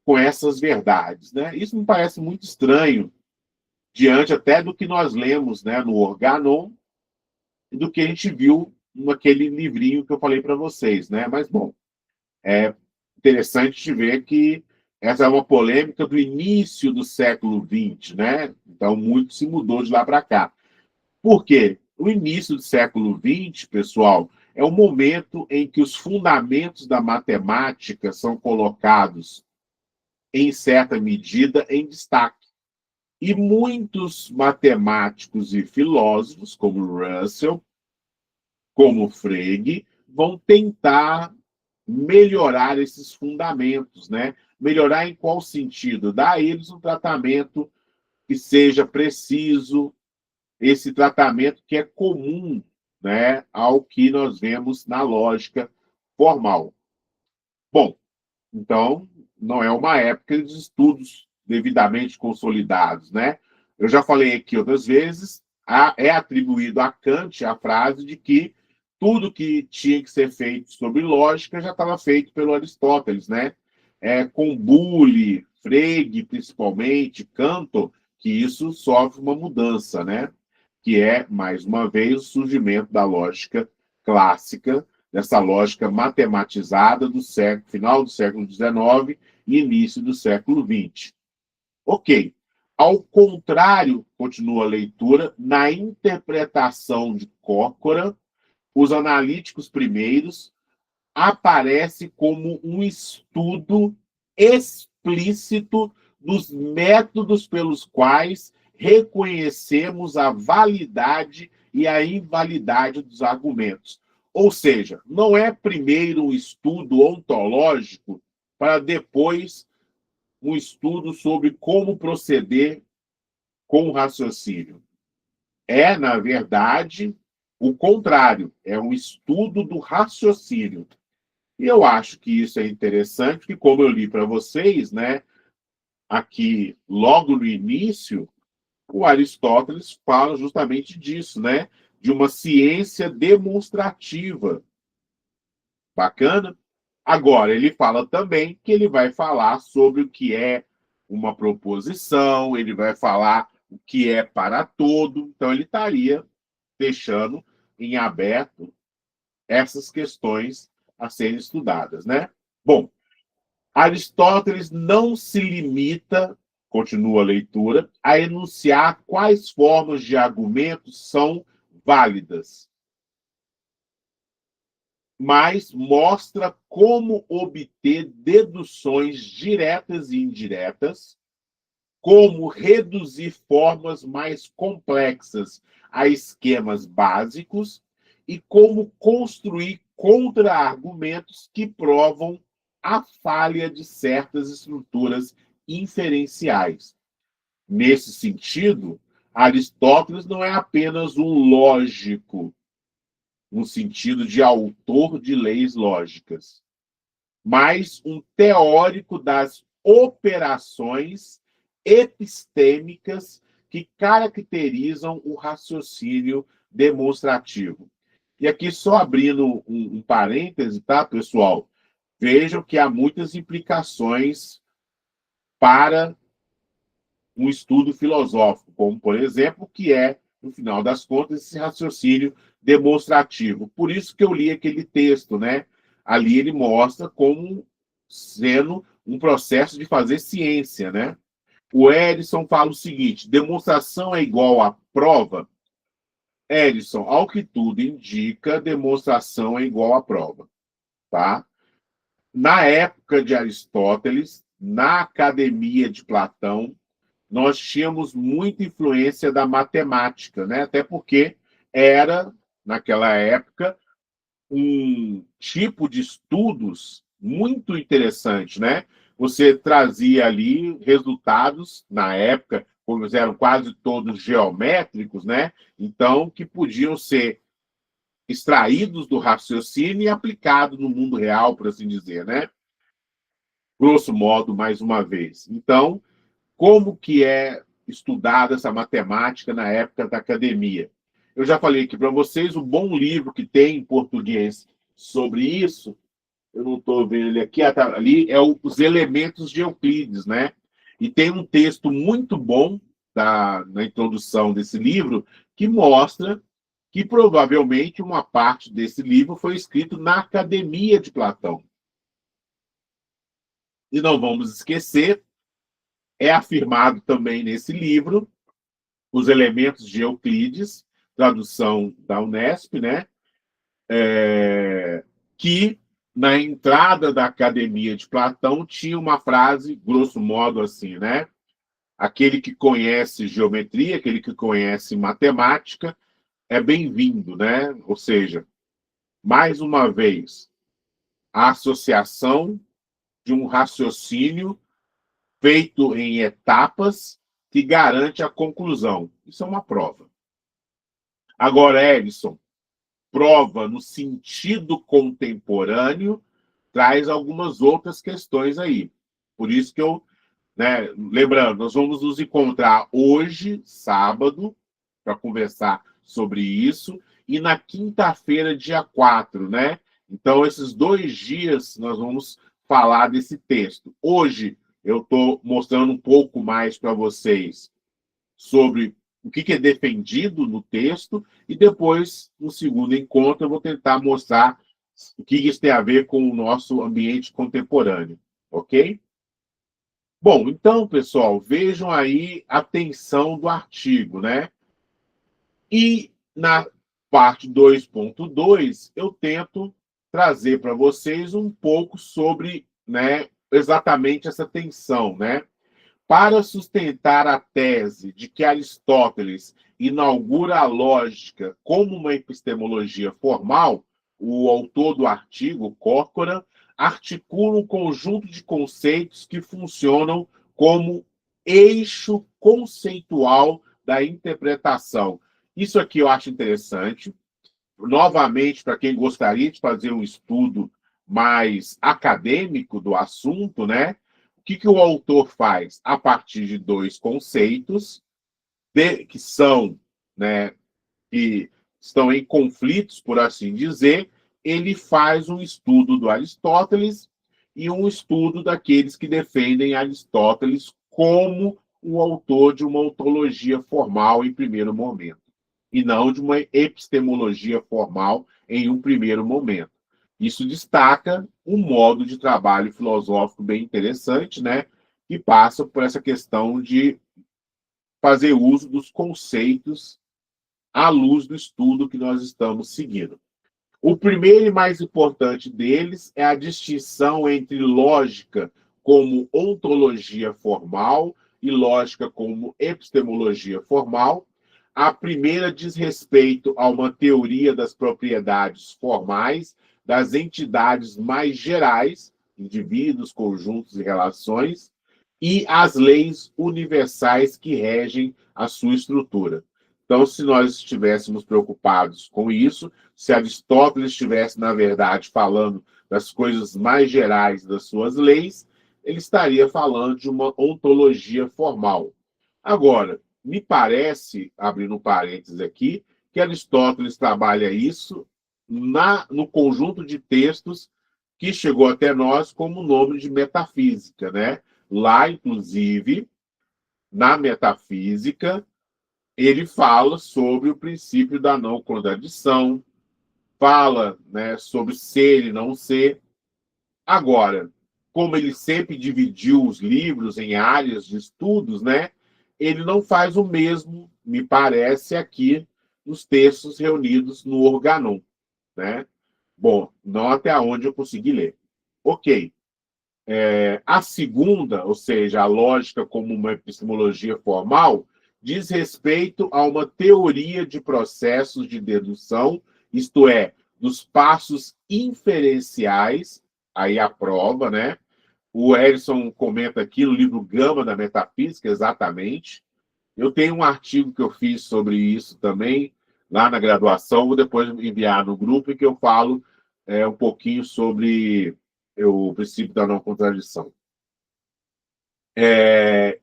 com essas verdades. Né? Isso me parece muito estranho, diante até do que nós lemos, né, no Organon e do que a gente viu naquele livrinho que eu falei para vocês. Né? Mas, bom, é interessante de ver que essa é uma polêmica do início do século XX, né? Então, muito se mudou de lá para cá. Por quê? O início do século XX, pessoal, é o momento em que os fundamentos da matemática são colocados, em certa medida, em destaque. E muitos matemáticos e filósofos, como Russell, como Frege, vão tentar melhorar esses fundamentos, né? Melhorar em qual sentido? Dar a eles um tratamento que seja preciso, esse tratamento que é comum, né, ao que nós vemos na lógica formal. Bom, então, não é uma época de estudos devidamente consolidados, né? Eu já falei aqui outras vezes, é atribuído a Kant a frase de que tudo que tinha que ser feito sobre lógica já estava feito pelo Aristóteles, né? Com Boole, Frege, principalmente, Cantor, que isso sofre uma mudança, né? Que é, mais uma vez, o surgimento da lógica clássica, dessa lógica matematizada do século, final do século XIX e início do século XX. Ok. Ao contrário, continua a leitura, na interpretação de Cochrane, os analíticos primeiros aparece como um estudo explícito dos métodos pelos quais reconhecemos a validade e a invalidade dos argumentos. Ou seja, não é primeiro um estudo ontológico para depois um estudo sobre como proceder com o raciocínio. É, na verdade, o contrário, é um estudo do raciocínio. E eu acho que isso é interessante, porque como eu li para vocês, né, aqui logo no início, o Aristóteles fala justamente disso, né, de uma ciência demonstrativa. Bacana? Agora, ele fala também que ele vai falar sobre o que é uma proposição, ele vai falar o que é para todo, então ele estaria deixando em aberto essas questões a serem estudadas, né? Bom, Aristóteles não se limita, continua a leitura, a enunciar quais formas de argumentos são válidas, mas mostra como obter deduções diretas e indiretas, como reduzir formas mais complexas a esquemas básicos e como construir contra-argumentos que provam a falha de certas estruturas inferenciais. Nesse sentido, Aristóteles não é apenas um lógico, no sentido de autor de leis lógicas, mas um teórico das operações epistêmicas que caracterizam o raciocínio demonstrativo. E aqui, só abrindo um parêntese, tá, pessoal? Vejam que há muitas implicações para um estudo filosófico, como, por exemplo, o que é, no final das contas, esse raciocínio demonstrativo. Por isso que eu li aquele texto, né? Ali ele mostra como sendo um processo de fazer ciência, né? O Edson fala o seguinte: demonstração é igual a prova? Edson, ao que tudo indica, demonstração é igual a prova, tá? Na época de Aristóteles, na academia de Platão, nós tínhamos muita influência da matemática, né? Até porque era, naquela época, um tipo de estudos muito interessante, né? Você trazia ali resultados, na época, como eram quase todos geométricos, né? Então, que podiam ser extraídos do raciocínio e aplicados no mundo real, por assim dizer, né? Grosso modo, mais uma vez. Então, como que é estudada essa matemática na época da academia? Eu já falei aqui para vocês, o bom livro que tem em português sobre isso, eu não estou vendo ele aqui, ali, é Os Elementos de Euclides, né? E tem um texto muito bom na introdução desse livro que mostra que provavelmente uma parte desse livro foi escrito na academia de Platão. E não vamos esquecer, é afirmado também nesse livro, Os Elementos de Euclides, tradução da Unesp, né? Que na entrada da academia de Platão tinha uma frase, grosso modo assim, né? Aquele que conhece geometria, aquele que conhece matemática, é bem-vindo, né? Ou seja, mais uma vez, a associação de um raciocínio feito em etapas que garante a conclusão. Isso é uma prova. Agora, Edson, prova no sentido contemporâneo traz algumas outras questões aí. Por isso que eu, né, lembrando, nós vamos nos encontrar hoje, sábado, para conversar sobre isso, e na quinta-feira, dia 4, né? Então, esses 2 dias nós vamos falar desse texto. Hoje eu estou mostrando um pouco mais para vocês sobre o que é defendido no texto, e depois, no segundo encontro, eu vou tentar mostrar o que isso tem a ver com o nosso ambiente contemporâneo, ok? Bom, então, pessoal, vejam aí a tensão do artigo, né? E na parte 2.2, eu tento trazer para vocês um pouco sobre, né, exatamente essa tensão, né? Para sustentar a tese de que Aristóteles inaugura a lógica como uma epistemologia formal, o autor do artigo, Córcora, articula um conjunto de conceitos que funcionam como eixo conceitual da interpretação. Isso aqui eu acho interessante. Novamente, para quem gostaria de fazer um estudo mais acadêmico do assunto, né? O que o autor faz? A partir de 2 conceitos que são, né, que estão em conflitos, por assim dizer, ele faz um estudo do Aristóteles e um estudo daqueles que defendem Aristóteles como o autor de uma ontologia formal em primeiro momento, e não de uma epistemologia formal em um primeiro momento. Isso destaca um modo de trabalho filosófico bem interessante, né, que passa por essa questão de fazer uso dos conceitos à luz do estudo que nós estamos seguindo. O primeiro e mais importante deles é a distinção entre lógica como ontologia formal e lógica como epistemologia formal. A primeira diz respeito a uma teoria das propriedades formais das entidades mais gerais, indivíduos, conjuntos e relações, e as leis universais que regem a sua estrutura. Então, se nós estivéssemos preocupados com isso, se Aristóteles estivesse, na verdade, falando das coisas mais gerais das suas leis, ele estaria falando de uma ontologia formal. Agora, me parece, abrindo um parênteses aqui, que Aristóteles trabalha isso no conjunto de textos que chegou até nós como nome de metafísica, né? Lá, inclusive, na metafísica, ele fala sobre o princípio da não contradição, fala, né, sobre ser e não ser. Agora, como ele sempre dividiu os livros em áreas de estudos, né, ele não faz o mesmo, me parece, aqui nos textos reunidos no Organon, né? Bom, não até onde eu consegui ler. Ok. A segunda, ou seja, a lógica como uma epistemologia formal, diz respeito a uma teoria de processos de dedução, isto é, dos passos inferenciais, aí a prova, né? O Edson comenta aqui no livro Gama da Metafísica, exatamente. Eu tenho um artigo que eu fiz sobre isso também, lá na graduação, vou depois enviar no grupo, em que eu falo um pouquinho sobre o princípio da não contradição.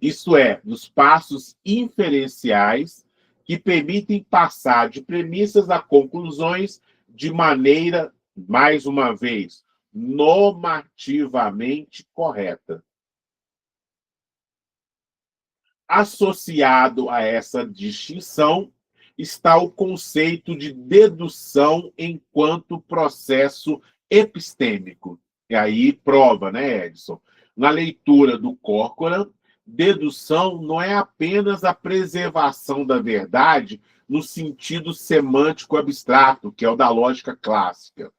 Isto é, dos passos inferenciais que permitem passar de premissas a conclusões de maneira, mais uma vez, normativamente correta. Associado a essa distinção está o conceito de dedução enquanto processo epistêmico. E aí prova, né, Edson? Na leitura do Corcoran, dedução não é apenas a preservação da verdade no sentido semântico abstrato, que é o da lógica clássica.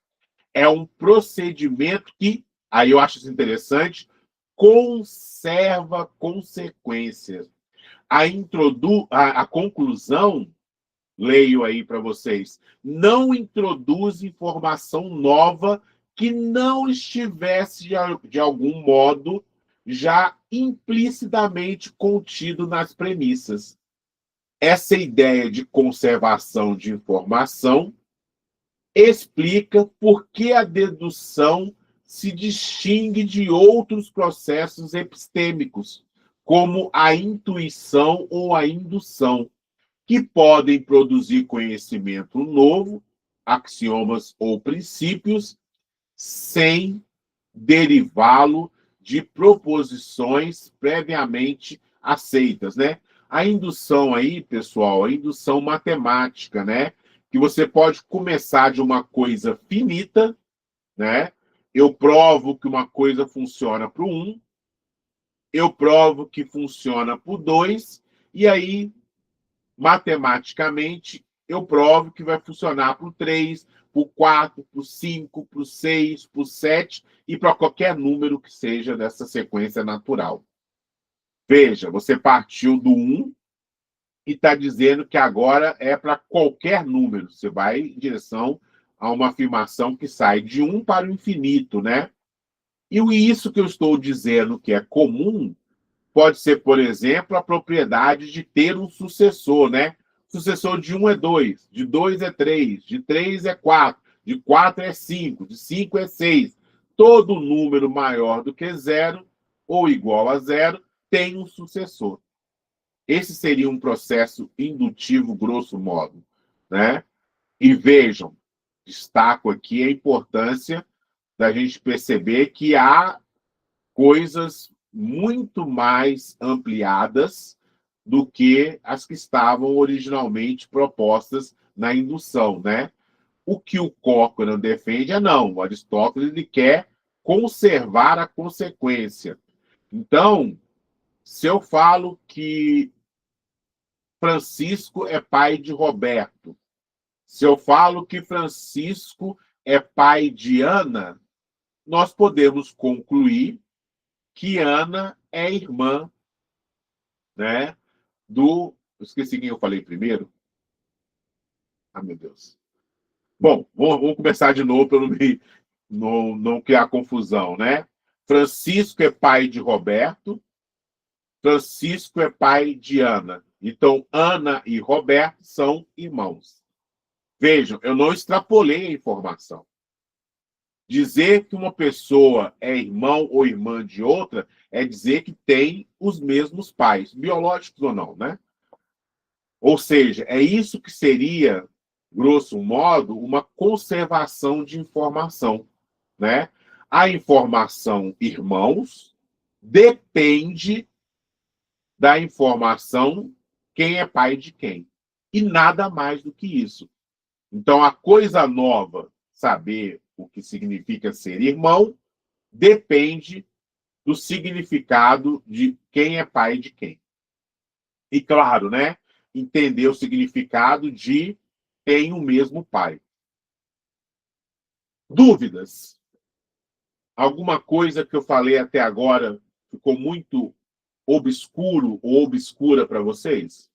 É um procedimento que, aí eu acho isso interessante, conserva consequências. A conclusão, leio aí para vocês, não introduz informação nova que não estivesse, de algum modo, já implicitamente contido nas premissas. Essa ideia de conservação de informação explica por que a dedução se distingue de outros processos epistêmicos, como a intuição ou a indução, que podem produzir conhecimento novo, axiomas ou princípios, sem derivá-lo de proposições previamente aceitas, né? A indução aí, pessoal, a indução matemática, né? Que você pode começar de uma coisa finita, né? Eu provo que uma coisa funciona para o 1, eu provo que funciona para o 2, e aí, matematicamente, eu provo que vai funcionar para o 3, para o 4, para o 5, para o 6, para o 7 e para qualquer número que seja dessa sequência natural. Veja, você partiu do 1 e está dizendo que agora é para qualquer número. Você vai em direção a uma afirmação que sai de 1 para o infinito, né? E isso que eu estou dizendo que é comum pode ser, por exemplo, a propriedade de ter um sucessor, né? Sucessor de 1 é 2, de 2 é 3, de 3 é 4, de 4 é 5, de 5 é 6. Todo número maior do que 0 ou igual a 0 tem um sucessor. Esse seria um processo indutivo, grosso modo, né? E vejam, destaco aqui a importância da gente perceber que há coisas muito mais ampliadas do que as que estavam originalmente propostas na indução, né? O que o Corcoran defende é não, o Aristóteles ele quer conservar a consequência. Então, se eu falo que Francisco é pai de Roberto, se eu falo que Francisco é pai de Ana, nós podemos concluir que Ana é irmã, né, do... Esqueci quem eu falei primeiro. Ah, meu Deus. Bom, vamos começar de novo para não criar confusão, né? Francisco é pai de Roberto, Francisco é pai de Ana. Então, Ana e Roberto são irmãos. Vejam, eu não extrapolei a informação. Dizer que uma pessoa é irmão ou irmã de outra é dizer que tem os mesmos pais, biológicos ou não, né? Ou seja, é isso que seria, grosso modo, uma conservação de informação, né? A informação irmãos depende da informação quem é pai de quem. E nada mais do que isso. Então, a coisa nova, saber o que significa ser irmão, depende do significado de quem é pai de quem. E, claro, né, entender o significado de tem o mesmo pai. Dúvidas? Alguma coisa que eu falei até agora ficou muito obscuro ou obscura para vocês?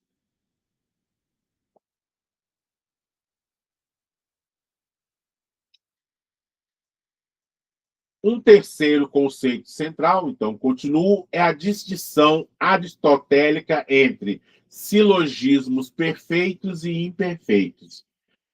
Um terceiro conceito central, então continuo, é a distinção aristotélica entre silogismos perfeitos e imperfeitos,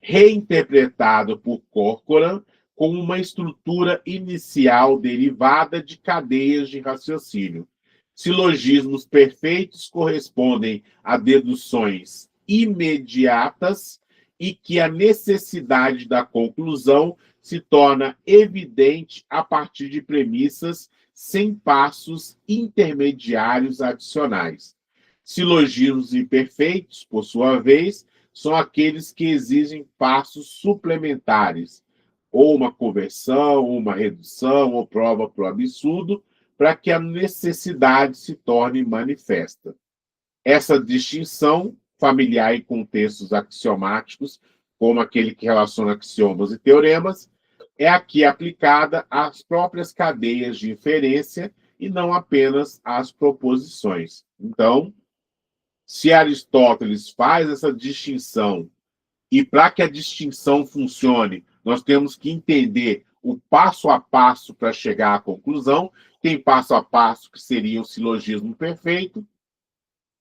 reinterpretado por Corcoran como uma estrutura inicial derivada de cadeias de raciocínio. Silogismos perfeitos correspondem a deduções imediatas e que a necessidade da conclusão se torna evidente a partir de premissas sem passos intermediários adicionais. Silogismos imperfeitos, por sua vez, são aqueles que exigem passos suplementares, ou uma conversão, ou uma redução, ou prova para o absurdo, para que a necessidade se torne manifesta. Essa distinção, familiar em contextos axiomáticos, como aquele que relaciona axiomas e teoremas, é aqui aplicada às próprias cadeias de inferência e não apenas às proposições. Então, se Aristóteles faz essa distinção, e para que a distinção funcione, nós temos que entender o passo a passo para chegar à conclusão. Tem passo a passo que seria o silogismo perfeito,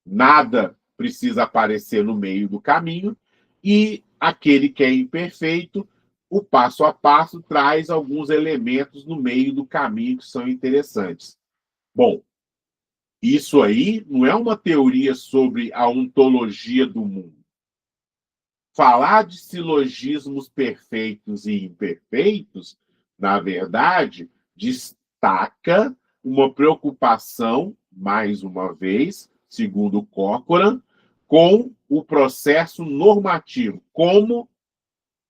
nada precisa aparecer no meio do caminho, e aquele que é imperfeito, o passo a passo traz alguns elementos no meio do caminho que são interessantes. Bom, isso aí não é uma teoria sobre a ontologia do mundo. Falar de silogismos perfeitos e imperfeitos, na verdade, destaca uma preocupação, mais uma vez, segundo Corcoran, com o processo normativo, como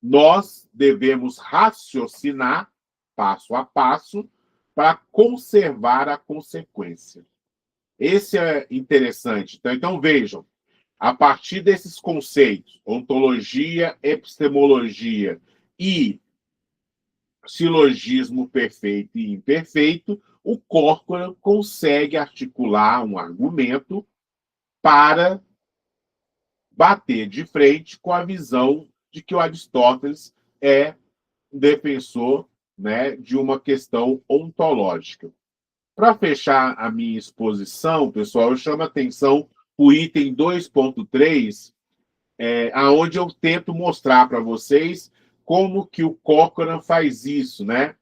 nós devemos raciocinar passo a passo para conservar a consequência. Esse é interessante. Então vejam, a partir desses conceitos, ontologia, epistemologia e silogismo perfeito e imperfeito, o Corcoran consegue articular um argumento para bater de frente com a visão de que o Aristóteles é um defensor, né, de uma questão ontológica. Para fechar a minha exposição, pessoal, eu chamo a atenção o item 2.3, aonde eu tento mostrar para vocês como que o Corcoran faz isso, né?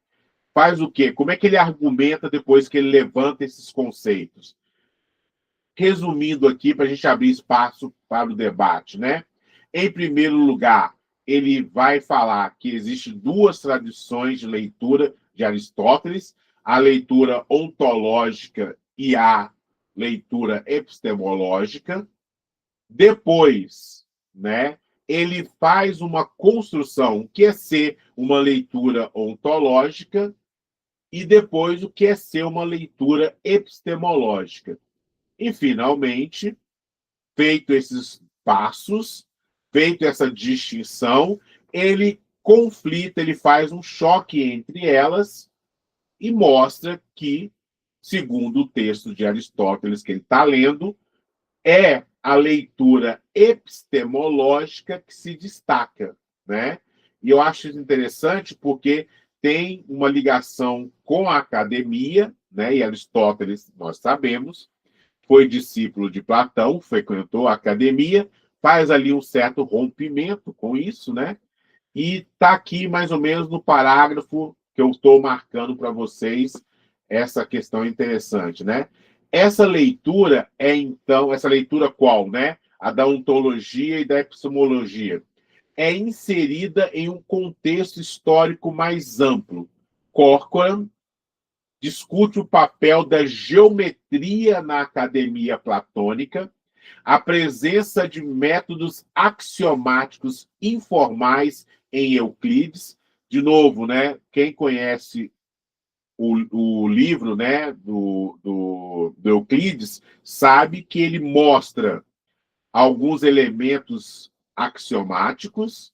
Faz o quê? Como é que ele argumenta depois que ele levanta esses conceitos? Resumindo aqui, para a gente abrir espaço para o debate, né? Em primeiro lugar, ele vai falar que existem duas tradições de leitura de Aristóteles, a leitura ontológica e a leitura epistemológica. Depois, né, ele faz uma construção, o que é ser uma leitura ontológica, e depois o que é ser uma leitura epistemológica. E, finalmente, feito esses passos, feito essa distinção, ele conflita, ele faz um choque entre elas e mostra que, segundo o texto de Aristóteles que ele está lendo, é a leitura epistemológica que se destaca, né? E eu acho isso interessante porque tem uma ligação com a academia, né? E Aristóteles, nós sabemos, foi discípulo de Platão, frequentou a academia, faz ali um certo rompimento com isso, né? E está aqui mais ou menos no parágrafo que eu estou marcando para vocês essa questão interessante, né? Essa leitura é, então, essa leitura qual, né? A da ontologia e da epistemologia. É inserida em um contexto histórico mais amplo. Corcoran discute o papel da geometria na academia platônica, a presença de métodos axiomáticos informais em Euclides. De novo, né? Quem conhece o livro, né, do Euclides, sabe que ele mostra alguns elementos axiomáticos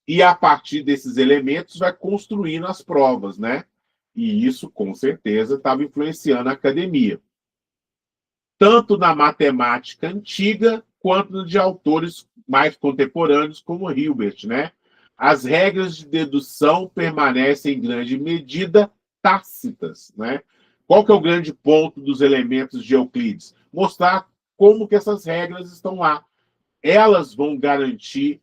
e, a partir desses elementos, vai construindo as provas, né? E isso, com certeza, estava influenciando a academia. Tanto na matemática antiga, quanto de autores mais contemporâneos, como Hilbert, né? As regras de dedução permanecem, em grande medida, tácitas, né? Qual que é o grande ponto dos elementos de Euclides? Mostrar como que essas regras estão lá. Elas vão garantir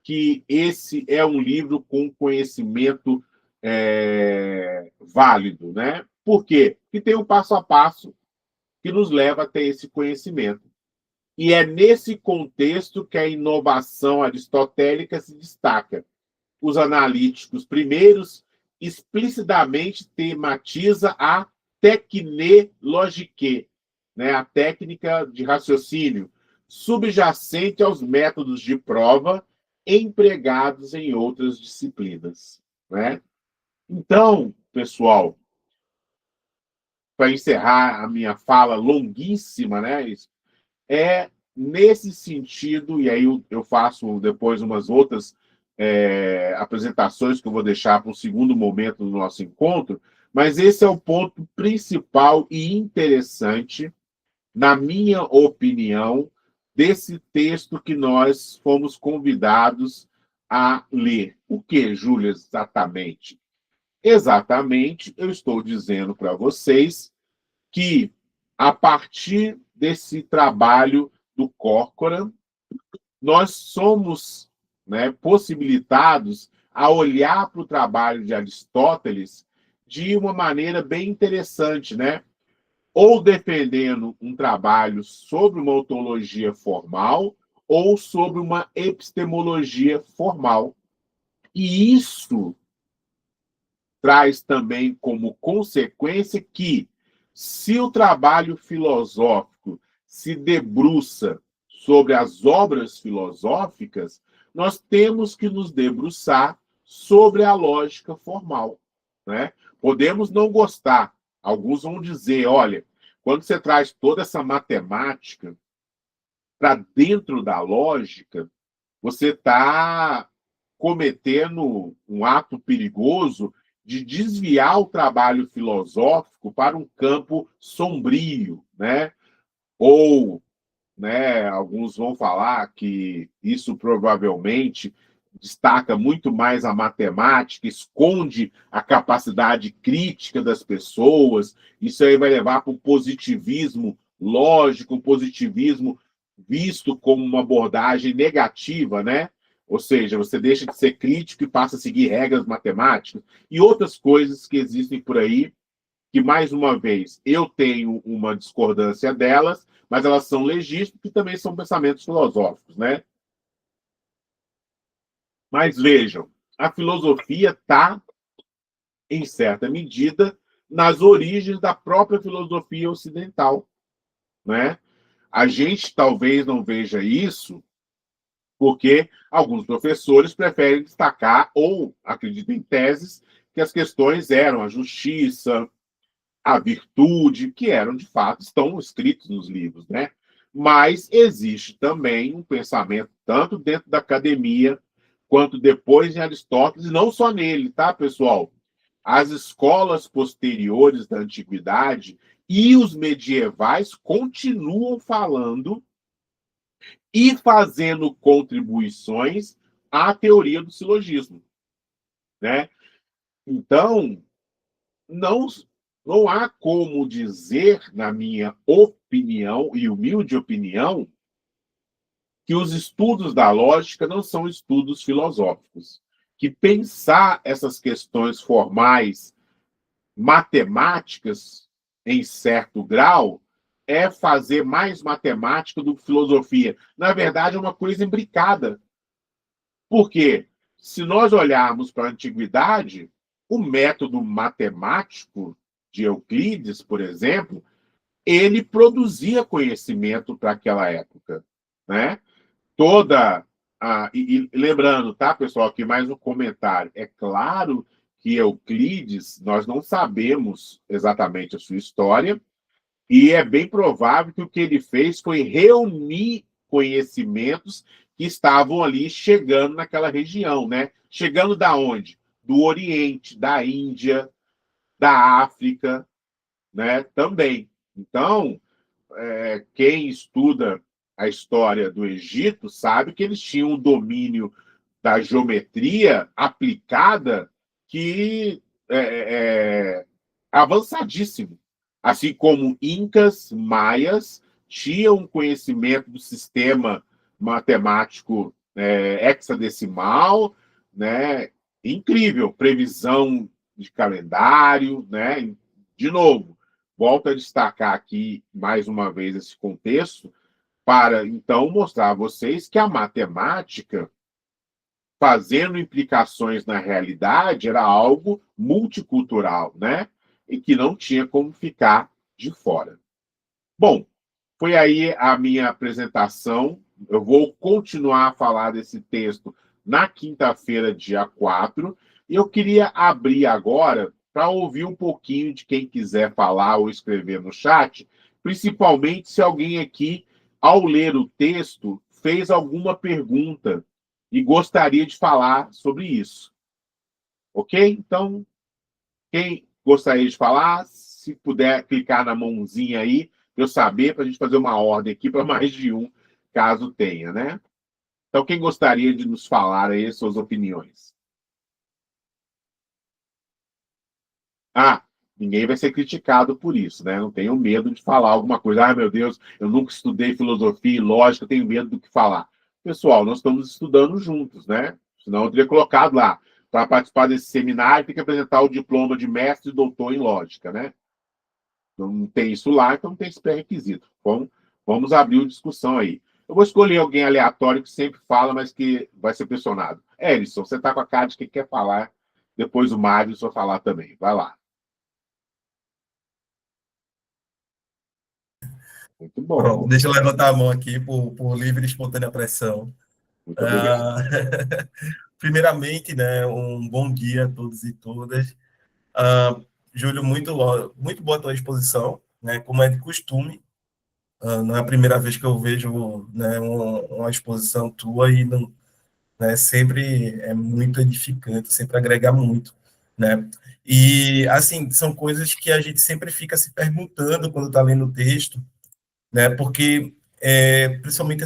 que esse é um livro com conhecimento válido, né? Por quê? Porque tem um passo a passo que nos leva a ter esse conhecimento. E é nesse contexto que a inovação aristotélica se destaca. Os analíticos primeiros explicitamente tematiza a tecnelogique, né? A técnica de raciocínio, subjacente aos métodos de prova empregados em outras disciplinas, né? Então, pessoal, para encerrar a minha fala longuíssima, né? É nesse sentido, e aí eu faço depois umas outras apresentações que eu vou deixar para um segundo momento do nosso encontro, mas esse é o ponto principal e interessante, na minha opinião, desse texto que nós fomos convidados a ler. O que, Júlia, exatamente? Exatamente, eu estou dizendo para vocês que, a partir desse trabalho do Corcoran, nós somos, né, possibilitados a olhar para o trabalho de Aristóteles de uma maneira bem interessante, né? Ou defendendo um trabalho sobre uma ontologia formal ou sobre uma epistemologia formal. E isso traz também como consequência que, se o trabalho filosófico se debruça sobre as obras filosóficas, nós temos que nos debruçar sobre a lógica formal, né? Podemos não gostar. Alguns vão dizer, olha, quando você traz toda essa matemática para dentro da lógica, você está cometendo um ato perigoso de desviar o trabalho filosófico para um campo sombrio, né? Ou, né, alguns vão falar que isso provavelmente destaca muito mais a matemática, esconde a capacidade crítica das pessoas, isso aí vai levar para o positivismo lógico, o positivismo visto como uma abordagem negativa, né? Ou seja, você deixa de ser crítico e passa a seguir regras matemáticas e outras coisas que existem por aí, que, mais uma vez, eu tenho uma discordância delas, mas elas são legítimas e também são pensamentos filosóficos, né? Mas vejam, a filosofia está, em certa medida, nas origens da própria filosofia ocidental, né? A gente talvez não veja isso porque alguns professores preferem destacar ou acreditam em teses que as questões eram a justiça, a virtude, que eram, de fato, estão escritos nos livros, né? Mas existe também um pensamento, tanto dentro da academia, quanto depois em Aristóteles, e não só nele, tá, pessoal? As escolas posteriores da antiguidade e os medievais continuam falando e fazendo contribuições à teoria do silogismo, né? Então, não, não há como dizer, na minha opinião e humilde opinião, que os estudos da lógica não são estudos filosóficos. Que pensar essas questões formais, matemáticas, em certo grau, é fazer mais matemática do que filosofia. Na verdade, é uma coisa imbricada. Por quê? Se nós olharmos para a antiguidade, o método matemático de Euclides, por exemplo, ele produzia conhecimento para aquela época, né? Toda lembrando, tá, pessoal, aqui mais um comentário. É claro que Euclides, nós não sabemos exatamente a sua história, e é bem provável que o que ele fez foi reunir conhecimentos que estavam ali chegando naquela região, né? Chegando da onde? Do Oriente, da Índia, da África, né? Também. Então, quem estuda a história do Egito sabe que eles tinham um domínio da geometria aplicada que é avançadíssimo. Assim como incas, maias tinham um conhecimento do sistema matemático hexadecimal, né? Incrível, previsão de calendário, né? De novo, volto a destacar aqui mais uma vez esse contexto para então mostrar a vocês que a matemática fazendo implicações na realidade, era algo multicultural, né? E que não tinha como ficar de fora. Bom, foi aí a minha apresentação. Eu vou continuar a falar desse texto na quinta-feira, dia 4. E eu queria abrir agora para ouvir um pouquinho de quem quiser falar ou escrever no chat, principalmente se alguém aqui, ao ler o texto, fez alguma pergunta e gostaria de falar sobre isso. Ok? Então, quem gostaria de falar, se puder clicar na mãozinha aí, para eu saber, para a gente fazer uma ordem aqui para mais de um, caso tenha, né? Então, quem gostaria de nos falar aí suas opiniões? Ah, ninguém vai ser criticado por isso, né? Não tenho medo de falar alguma coisa. Ah, meu Deus, eu nunca estudei filosofia e lógica, tenho medo do que falar. Pessoal, nós estamos estudando juntos, né? Senão eu teria colocado lá. Para participar desse seminário, tem que apresentar o diploma de mestre e doutor em lógica, né? Não tem isso lá, então não tem esse pré-requisito. Vamos abrir uma discussão aí. Eu vou escolher alguém aleatório que sempre fala, mas que vai ser pressionado. Ellison, você está com a cara de quem quer falar. Depois o Mário só falar também. Vai lá. Muito Pronto, bom. deixa eu levantar a mão aqui por livre e espontânea pressão. Muito obrigado. Ah, primeiramente, né, um bom dia a todos e todas. Ah, Júlio, muito boa a tua exposição, né, como é de costume. Não é a primeira vez que eu vejo, né, uma exposição tua e não, né, sempre é muito edificante, sempre agrega muito, né? E, assim, são coisas que a gente sempre fica se perguntando quando está lendo o texto, né? Porque, principalmente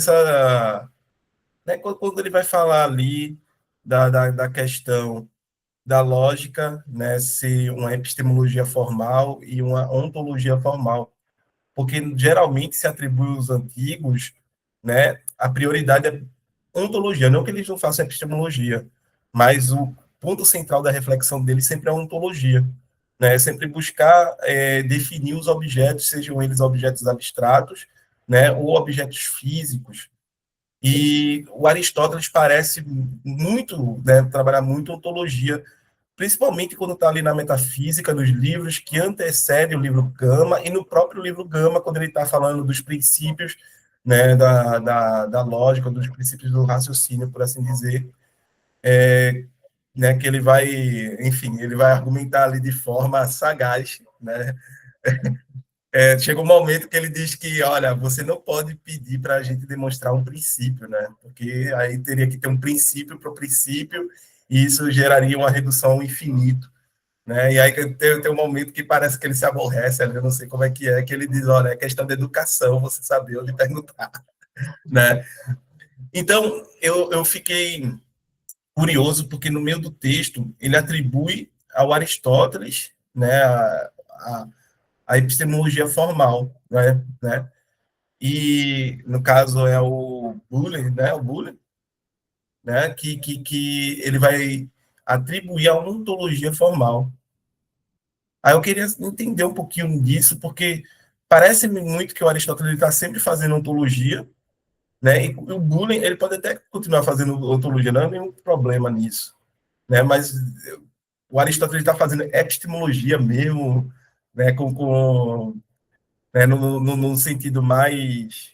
né, quando ele vai falar ali da questão da lógica, né, se uma epistemologia formal e uma ontologia formal, porque geralmente se atribui aos antigos, né, a prioridade é ontologia, não que eles não façam epistemologia, mas o ponto central da reflexão deles sempre é a ontologia, né, sempre buscar definir os objetos, sejam eles objetos abstratos, né, ou objetos físicos. E o Aristóteles parece muito, né, trabalhar muito ontologia, principalmente quando está ali na metafísica, nos livros que antecedem o livro Gama, e no próprio livro Gama, quando ele está falando dos princípios, né, da lógica, dos princípios do raciocínio, por assim dizer, né, que ele vai, enfim, ele vai argumentar ali de forma sagaz, né. Chega um momento que ele diz que, olha, você não pode pedir para a gente demonstrar um princípio, né? Porque aí teria que ter um princípio para o princípio, e isso geraria uma redução ao infinito, né? E aí tem um momento que parece que ele se aborrece, eu não sei como é, que ele diz, olha, é questão de educação, você saber onde perguntar, né? Então, eu fiquei curioso, porque no meio do texto, ele atribui ao Aristóteles, né, a epistemologia formal, né? E, no caso, é o Bullen, né? O Bullen, né? Que ele vai atribuir a ontologia formal. Aí eu queria entender um pouquinho disso, porque parece-me muito que o Aristóteles está sempre fazendo ontologia, né? E o Bullen, ele pode até continuar fazendo ontologia, não há nenhum problema nisso, né? Mas o Aristóteles está fazendo epistemologia mesmo, né? Né? No sentido mais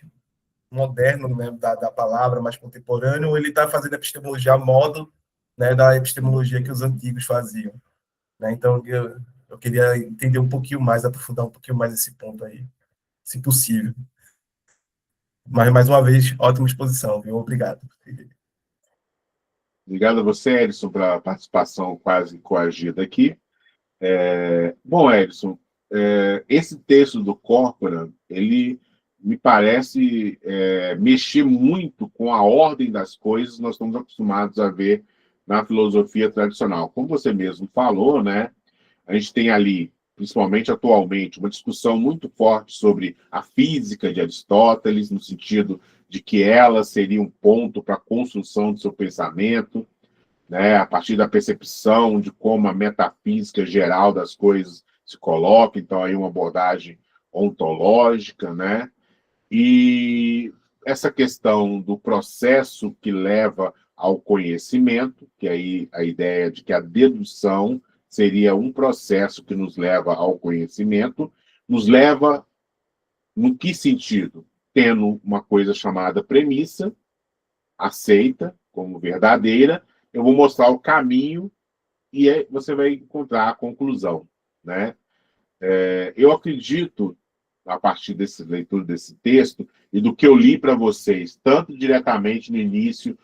moderno, né, da palavra, mais contemporâneo, ou ele está fazendo epistemologia a modo, né, da epistemologia que os antigos faziam? né? Então, eu queria entender um pouquinho mais, aprofundar um pouquinho mais esse ponto aí, se possível. Mas, mais uma vez, ótima exposição, viu? Obrigado. Obrigado a você, Edson, pela participação quase coagida aqui. Bom, Edson, esse texto do Corcoran, ele me parece mexer muito com a ordem das coisas que nós estamos acostumados a ver na filosofia tradicional. Como você mesmo falou, né, a gente tem ali, principalmente atualmente, uma discussão muito forte sobre a física de Aristóteles, no sentido de que ela seria um ponto para a construção do seu pensamento, né, a partir da percepção de como a metafísica geral das coisas se coloca, então aí uma abordagem ontológica, né? E essa questão do processo que leva ao conhecimento, que aí a ideia de que a dedução seria um processo que nos leva ao conhecimento, nos leva no que sentido? Tendo uma coisa chamada premissa, aceita como verdadeira, eu vou mostrar o caminho e aí você vai encontrar a conclusão, né? Eu acredito, a partir dessa leitura desse texto e do que eu li para vocês, tanto diretamente no início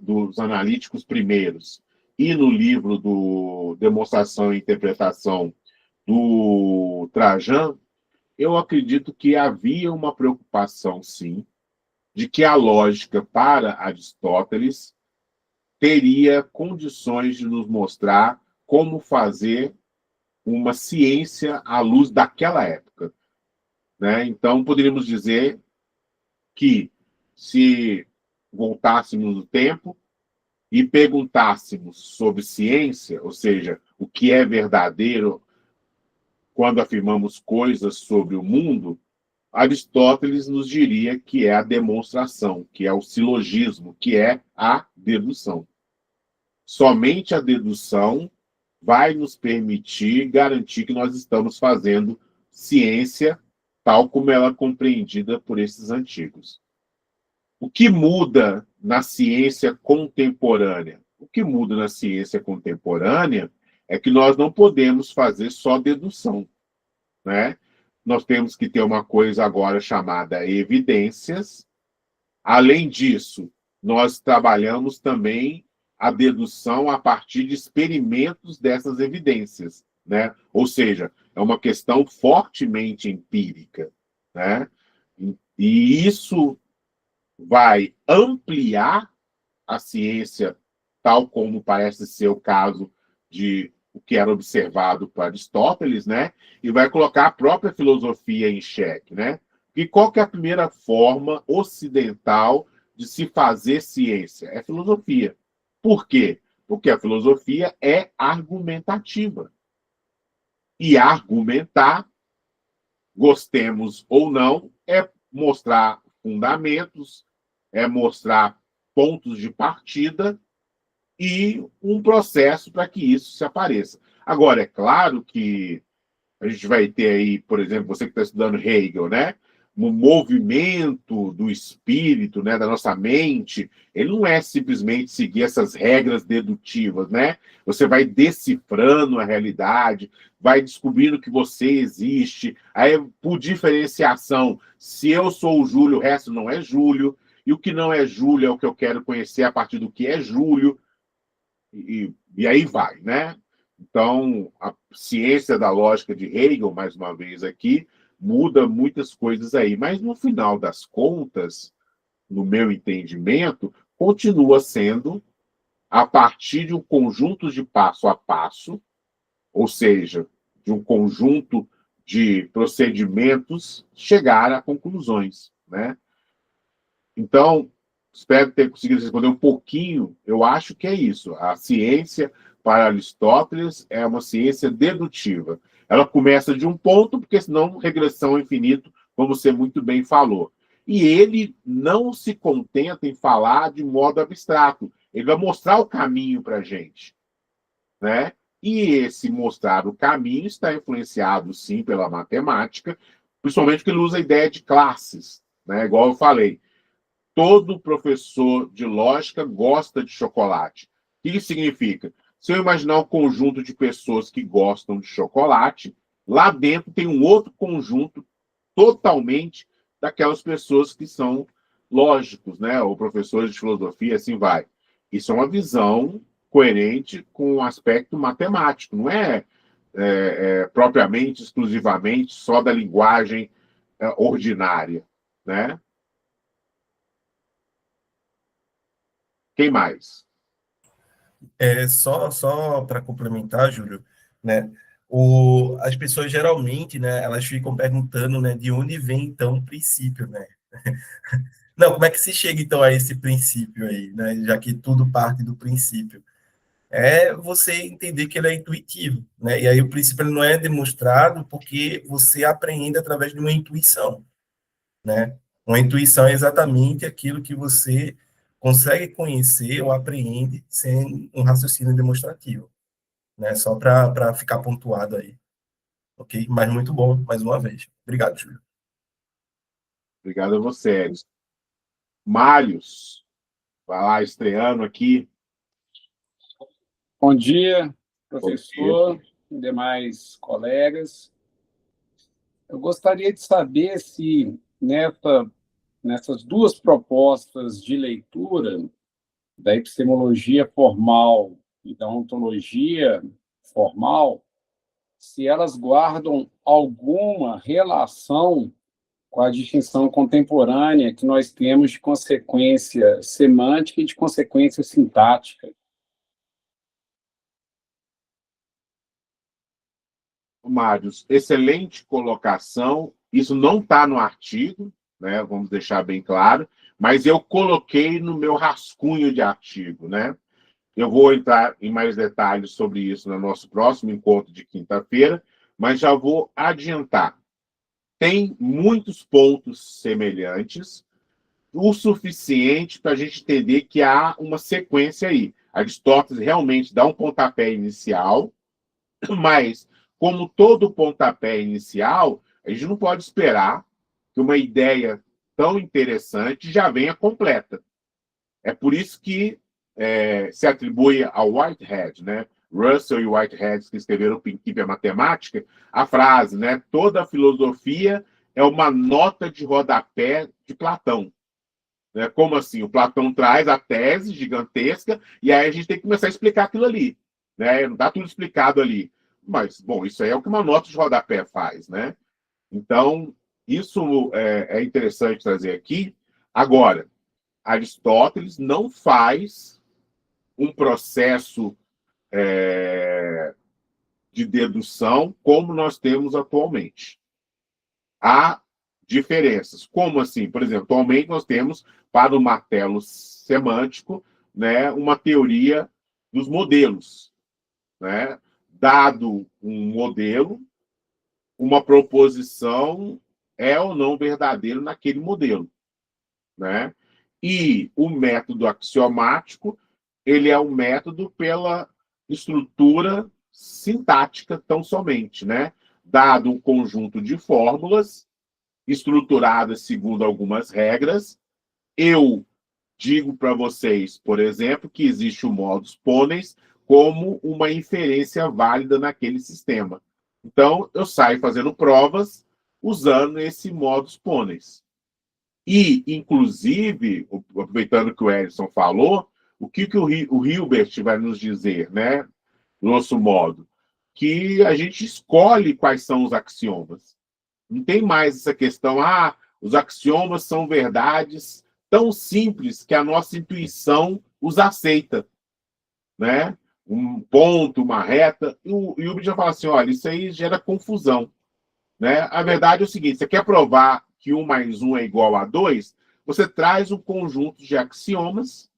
dos analíticos primeiros e no livro do Demonstração e Interpretação do Trajan, eu acredito que havia uma preocupação, sim, de que a lógica para Aristóteles teria condições de nos mostrar como fazer uma ciência à luz daquela época, né? Então, poderíamos dizer que, se voltássemos no tempo e perguntássemos sobre ciência, ou seja, o que é verdadeiro quando afirmamos coisas sobre o mundo, Aristóteles nos diria que é a demonstração, que é o silogismo, que é a dedução. Somente a dedução vai nos permitir garantir que nós estamos fazendo ciência tal como ela é compreendida por esses antigos. O que muda na ciência contemporânea? O que muda na ciência contemporânea é que nós não podemos fazer só dedução, né? Nós temos que ter uma coisa agora chamada evidências. Além disso, nós trabalhamos também a dedução a partir de experimentos dessas evidências, né? Ou seja, é uma questão fortemente empírica, né? E isso vai ampliar a ciência, tal como parece ser o caso de o que era observado por Aristóteles, né? E vai colocar a própria filosofia em xeque, né? E qual que é a primeira forma ocidental de se fazer ciência? É filosofia. Por quê? Porque a filosofia é argumentativa. E argumentar, gostemos ou não, é mostrar fundamentos, é mostrar pontos de partida e um processo para que isso se apareça. Agora, é claro que a gente vai ter aí, por exemplo, você que está estudando Hegel, né? Um movimento do espírito, né, da nossa mente, ele não é simplesmente seguir essas regras dedutivas, né? Você vai decifrando a realidade, vai descobrindo que você existe, aí por diferenciação, se eu sou o Júlio, o resto não é Júlio, e o que não é Júlio é o que eu quero conhecer a partir do que é Júlio, e aí vai, né? Então, a ciência da lógica de Hegel, mais uma vez aqui, muda muitas coisas aí. Mas, no final das contas, no meu entendimento, continua sendo a partir de um conjunto de passo a passo, ou seja, de um conjunto de procedimentos, chegar a conclusões, né? Então, espero ter conseguido responder um pouquinho. Eu acho que é isso. A ciência, para Aristóteles, é uma ciência dedutiva. Ela começa de um ponto, porque senão regressão ao infinito, como você muito bem falou. E ele não se contenta em falar de modo abstrato. Ele vai mostrar o caminho para a gente, né? E esse mostrar o caminho está influenciado, sim, pela matemática, principalmente porque ele usa a ideia de classes, né? Igual eu falei. Todo professor de lógica gosta de chocolate. O que isso significa? Se eu imaginar um conjunto de pessoas que gostam de chocolate, lá dentro tem um outro conjunto totalmente daquelas pessoas que são lógicos, né? Ou professores de filosofia, assim vai. Isso é uma visão coerente com o aspecto matemático, não é propriamente, exclusivamente, só da linguagem ordinária, né? Quem mais? Só para complementar, Júlio, né? As pessoas geralmente, né, elas ficam perguntando, né, de onde vem então o princípio, né? Não, como é que se chega então a esse princípio aí, né? Já que tudo parte do princípio. É você entender que ele é intuitivo, né? E aí o princípio ele não é demonstrado porque você aprende através de uma intuição, né? Uma intuição é exatamente aquilo que você consegue conhecer ou apreende sem um raciocínio demonstrativo, né? Só para ficar pontuado aí, ok? Mas muito bom, mais uma vez. Obrigado, Júlio. Obrigado a você, Edson. Mários, vai lá, estreando aqui. Bom dia, Bom dia. professor e demais colegas. Eu gostaria de saber se nessas duas propostas de leitura, da epistemologia formal e da ontologia formal, se elas guardam alguma relação com a distinção contemporânea que nós temos de consequência semântica e de consequência sintática. Mários, excelente colocação. Isso não está no artigo, né? Vamos deixar bem claro, mas eu coloquei no meu rascunho de artigo, né? Eu vou entrar em mais detalhes sobre isso no nosso próximo encontro de quinta-feira, mas já vou adiantar. Tem muitos pontos semelhantes, o suficiente para a gente entender que há uma sequência aí. Aristóteles realmente dá um pontapé inicial, mas, como todo pontapé inicial, a gente não pode esperar que uma ideia tão interessante já venha completa. É por isso que se atribui ao Whitehead, né? Russell e Whitehead, que escreveram o Princípio à Matemática, a frase, né? Toda a filosofia é uma nota de rodapé de Platão. Né? Como assim? O Platão traz a tese gigantesca e aí a gente tem que começar a explicar aquilo ali. Né? Não está tudo explicado ali. Mas, bom, isso aí é o que uma nota de rodapé faz, né? Então, isso é interessante trazer aqui. Agora, Aristóteles não faz um processo de dedução como nós temos atualmente. Há diferenças. Como assim? Por exemplo, atualmente nós temos, para o martelo semântico, né, uma teoria dos modelos. Né? Dado um modelo, uma proposição é ou não verdadeiro naquele modelo. Né? E o método axiomático, ele é um método pela estrutura sintática tão somente, né? Dado um conjunto de fórmulas estruturadas segundo algumas regras, eu digo para vocês, por exemplo, que existe o modus ponens como uma inferência válida naquele sistema. Então, eu saio fazendo provas usando esse modus ponens. E, inclusive, aproveitando que o Edson falou, o que o Hilbert vai nos dizer, né? Grosso modo, que a gente escolhe quais são os axiomas. Não tem mais essa questão, os axiomas são verdades tão simples que a nossa intuição os aceita, né? Um ponto, uma reta. E o Hilbert já fala assim, olha, isso aí gera confusão. Né? A verdade é o seguinte, você quer provar que 1 mais 1 é igual a 2, você traz um conjunto de axiomas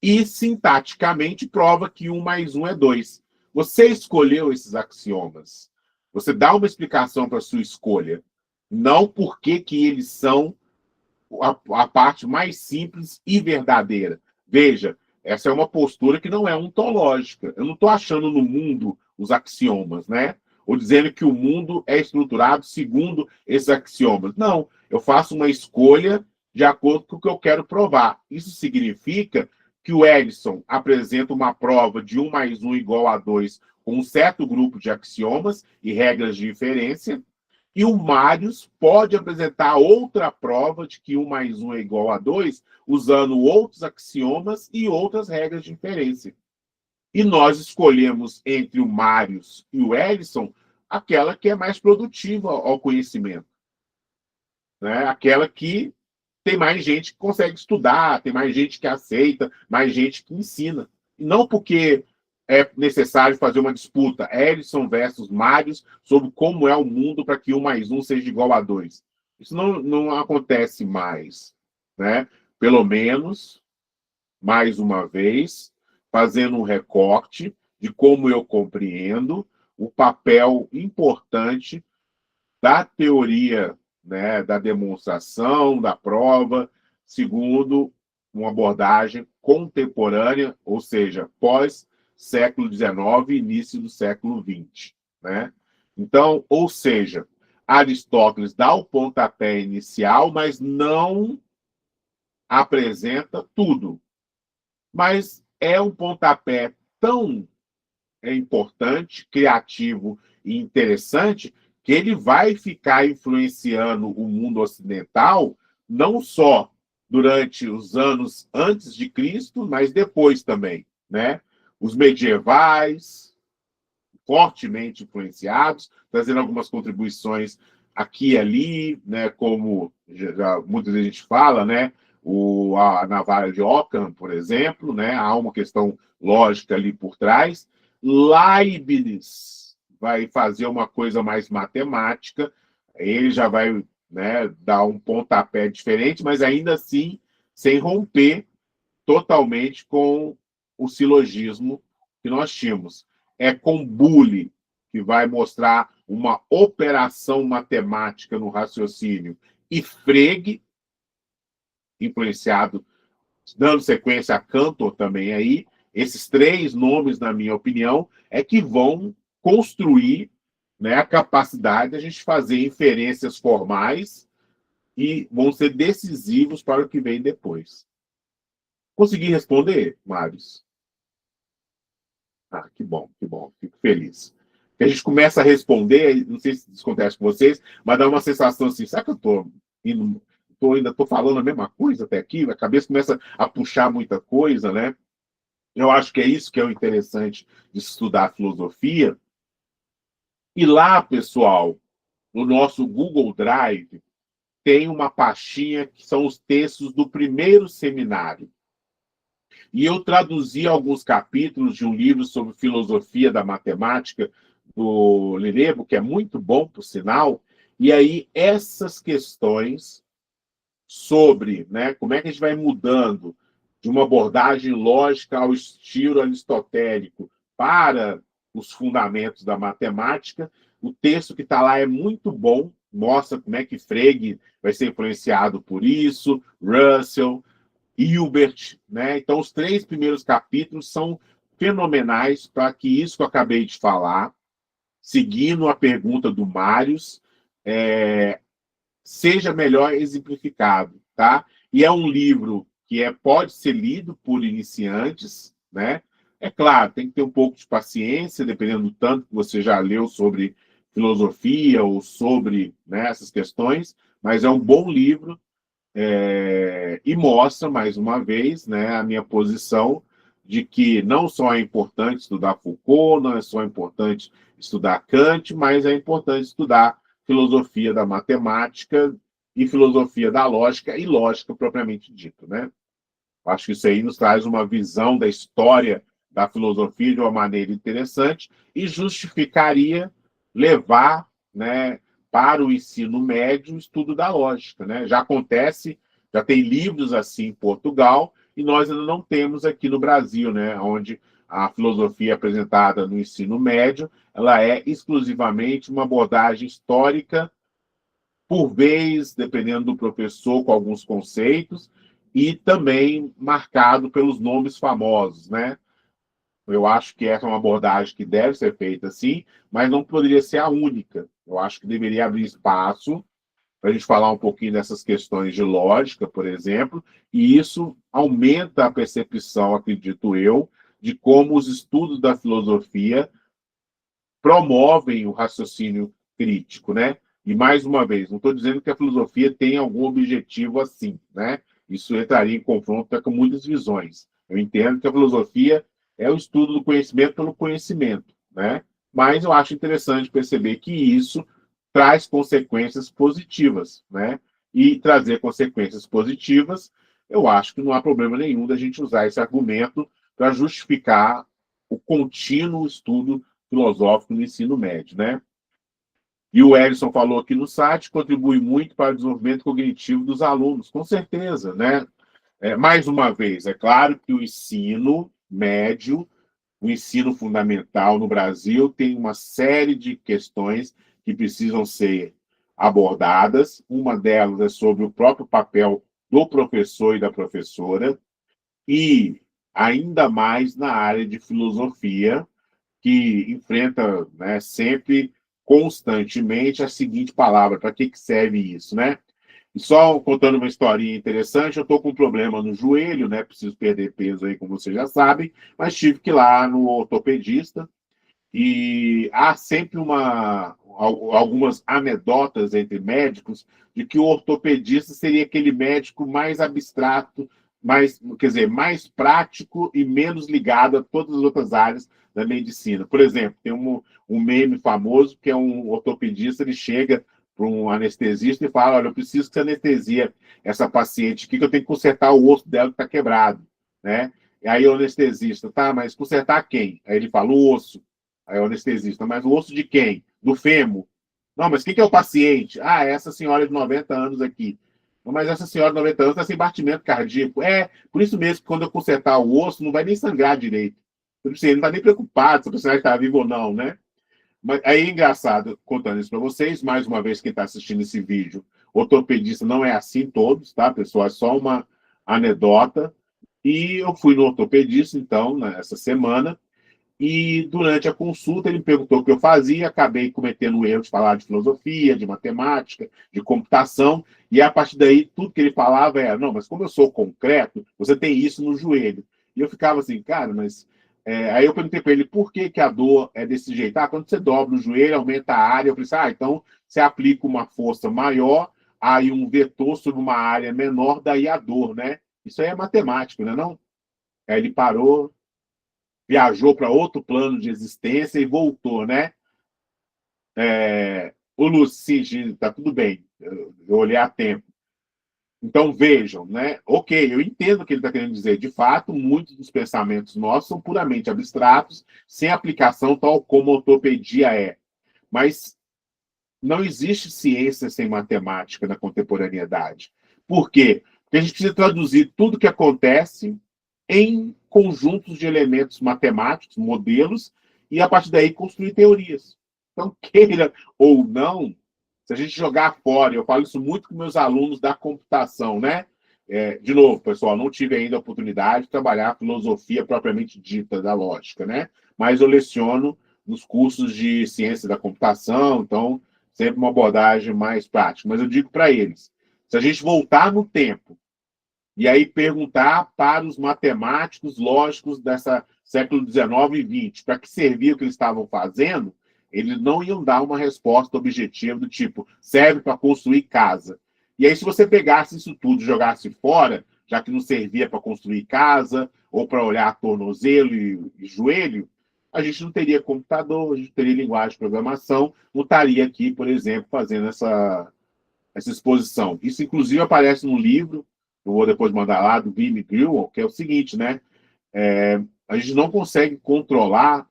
e, sintaticamente, prova que 1 mais 1 é 2. Você escolheu esses axiomas. Você dá uma explicação para a sua escolha. Não porque que eles são a parte mais simples e verdadeira. Veja, essa é uma postura que não é ontológica. Eu não estou achando no mundo os axiomas, né? Ou dizendo que o mundo é estruturado segundo esses axiomas. Não, eu faço uma escolha de acordo com o que eu quero provar. Isso significa que o Ellison apresenta uma prova de 1 mais 1 igual a 2 com um certo grupo de axiomas e regras de inferência, e o Marius pode apresentar outra prova de que 1 mais 1 é igual a 2 usando outros axiomas e outras regras de inferência. E nós escolhemos entre o Marius e o Ellison aquela que é mais produtiva ao conhecimento, né? Aquela que tem mais gente que consegue estudar, tem mais gente que aceita, mais gente que ensina. E não porque é necessário fazer uma disputa, Ellison versus Marius, sobre como é o mundo para que 1 mais 1 seja igual a 2. Isso não acontece mais, né? Pelo menos, mais uma vez, fazendo um recorte de como eu compreendo o papel importante da teoria, né, da demonstração, da prova, segundo uma abordagem contemporânea, ou seja, pós-século XIX e início do século XX. Né? Então, ou seja, Aristóteles dá o pontapé inicial, mas não apresenta tudo. Mas é um pontapé tão importante, criativo e interessante que ele vai ficar influenciando o mundo ocidental não só durante os anos antes de Cristo, mas depois também, né? Os medievais, fortemente influenciados, trazendo algumas contribuições aqui e ali, né? Como já muitas vezes a gente fala, né? A navalha de Ockham, por exemplo, né? Há uma questão lógica ali por trás. Leibniz vai fazer uma coisa mais matemática, ele já vai, né, dar um pontapé diferente, mas ainda assim sem romper totalmente com o silogismo que nós tínhamos. É com Boole que vai mostrar uma operação matemática no raciocínio, e Frege, influenciado, dando sequência a Cantor também aí, esses três nomes, na minha opinião, é que vão construir, né, a capacidade de a gente fazer inferências formais e vão ser decisivos para o que vem depois. Consegui responder, Marius? Ah, que bom, fico feliz. A gente começa a responder, não sei se isso acontece com vocês, mas dá uma sensação assim, será que eu ainda estou falando a mesma coisa até aqui? A cabeça começa a puxar muita coisa, né? Eu acho que é isso que é o interessante de estudar filosofia. E lá, pessoal, no nosso Google Drive, tem uma pastinha que são os textos do primeiro seminário. E eu traduzi alguns capítulos de um livro sobre filosofia da matemática, do Lirebo, que é muito bom, por sinal. E aí, essas questões sobre, né, como é que a gente vai mudando de uma abordagem lógica ao estilo aristotélico para os fundamentos da matemática. O texto que está lá é muito bom, mostra como é que Frege vai ser influenciado por isso, Russell, Hilbert, né? Então, os 3 primeiros capítulos são fenomenais para que isso que eu acabei de falar, seguindo a pergunta do Marius, seja melhor exemplificado, tá? E é um livro que pode ser lido por iniciantes, né? É claro, tem que ter um pouco de paciência, dependendo do tanto que você já leu sobre filosofia ou sobre, né, essas questões, mas é um bom livro, e mostra, mais uma vez, né, a minha posição de que não só é importante estudar Foucault, não é só importante estudar Kant, mas é importante estudar filosofia da matemática e filosofia da lógica, e lógica propriamente dito, né? Acho que isso aí nos traz uma visão da história da filosofia de uma maneira interessante e justificaria levar, né, para o ensino médio o estudo da lógica, né? Já acontece, já tem livros assim em Portugal, e nós ainda não temos aqui no Brasil, né, onde a filosofia apresentada no ensino médio, ela é exclusivamente uma abordagem histórica, por vez, dependendo do professor, com alguns conceitos, e também marcado pelos nomes famosos, né? Eu acho que essa é uma abordagem que deve ser feita assim, mas não poderia ser a única. Eu acho que deveria abrir espaço para a gente falar um pouquinho dessas questões de lógica, por exemplo, e isso aumenta a percepção, acredito eu, de como os estudos da filosofia promovem o raciocínio crítico, né? E, mais uma vez, não estou dizendo que a filosofia tem algum objetivo assim, né? Isso entraria em confronto com muitas visões. Eu entendo que a filosofia é o estudo do conhecimento pelo conhecimento, né? Mas eu acho interessante perceber que isso traz consequências positivas, né? E trazer consequências positivas, eu acho que não há problema nenhum da gente usar esse argumento para justificar o contínuo estudo filosófico no ensino médio, né? E o Edson falou aqui no site, contribui muito para o desenvolvimento cognitivo dos alunos, com certeza, né? Mais uma vez, é claro que o ensino médio, o ensino fundamental no Brasil tem uma série de questões que precisam ser abordadas. Uma delas é sobre o próprio papel do professor e da professora, e ainda mais na área de filosofia, que enfrenta, né, sempre, constantemente, a seguinte palavra: para que serve isso, né? E só contando uma historinha interessante, eu estou com um problema no joelho, né? Preciso perder peso aí, como vocês já sabem, mas tive que ir lá no ortopedista, e há sempre algumas anedotas entre médicos de que o ortopedista seria aquele médico mais abstrato, quer dizer, mais prático e menos ligado a todas as outras áreas da medicina. Por exemplo, tem um meme famoso que é um ortopedista, ele chega para um anestesista e fala: olha, eu preciso que você anestesia essa paciente aqui, que eu tenho que consertar o osso dela que está quebrado, né? E aí o anestesista: tá, mas consertar quem? Aí ele fala: o osso. Aí o anestesista: mas o osso de quem? Do fêmur. Não, mas quem que é o paciente? Ah, essa senhora de 90 anos aqui. Não, mas essa senhora de 90 anos está sem batimento cardíaco. Por isso mesmo que quando eu consertar o osso, não vai nem sangrar direito. Ele não está nem preocupado se a pessoa está viva ou não, né? Mas aí é engraçado, contando isso para vocês, mais uma vez, quem está assistindo esse vídeo, ortopedista não é assim todos, tá, pessoal? É só uma anedota. E eu fui no ortopedista, então, nessa semana, e durante a consulta ele me perguntou o que eu fazia, acabei cometendo o erro de falar de filosofia, de matemática, de computação, e a partir daí tudo que ele falava era: não, mas como eu sou concreto, você tem isso no joelho. E eu ficava assim, cara, mas... aí eu perguntei para ele por que a dor é desse jeito. Ah, quando você dobra o joelho, aumenta a área. Eu falei assim: então você aplica uma força maior, aí um vetor sobre uma área menor, daí a dor, né? Isso aí é matemático, né, não? Aí ele parou, viajou para outro plano de existência e voltou, né? O Luci, está tudo bem, eu olhei a tempo. Então, vejam, né? Ok, eu entendo o que ele está querendo dizer. De fato, muitos dos pensamentos nossos são puramente abstratos, sem aplicação, tal como a ortopedia é. Mas não existe ciência sem matemática na contemporaneidade. Por quê? Porque a gente precisa traduzir tudo o que acontece em conjuntos de elementos matemáticos, modelos, e a partir daí construir teorias. Então, queira ou não, se a gente jogar fora, eu falo isso muito com meus alunos da computação, né? De novo, pessoal, não tive ainda a oportunidade de trabalhar a filosofia propriamente dita da lógica, né? Mas eu leciono nos cursos de ciência da computação, então sempre uma abordagem mais prática. Mas eu digo para eles: se a gente voltar no tempo e aí perguntar para os matemáticos lógicos dessa século XIX e XX para que servia o que eles estavam fazendo, eles não iam dar uma resposta objetiva do tipo: serve para construir casa. E aí, se você pegasse isso tudo e jogasse fora, já que não servia para construir casa, ou para olhar tornozelo e joelho, a gente não teria computador, a gente não teria linguagem de programação, não estaria aqui, por exemplo, fazendo essa exposição. Isso, inclusive, aparece no livro, eu vou depois mandar lá, do Vimy Grewal, que é o seguinte, né? A gente não consegue controlar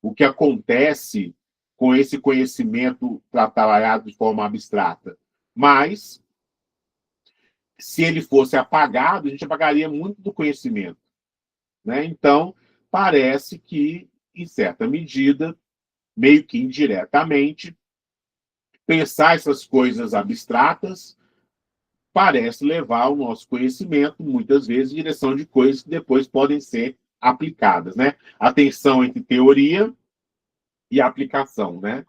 o que acontece com esse conhecimento trabalhado de forma abstrata. Mas, se ele fosse apagado, a gente apagaria muito do conhecimento, né? Então, parece que, em certa medida, meio que indiretamente, pensar essas coisas abstratas parece levar o nosso conhecimento, muitas vezes, em direção de coisas que depois podem ser aplicadas, né? A tensão entre teoria e aplicação, né?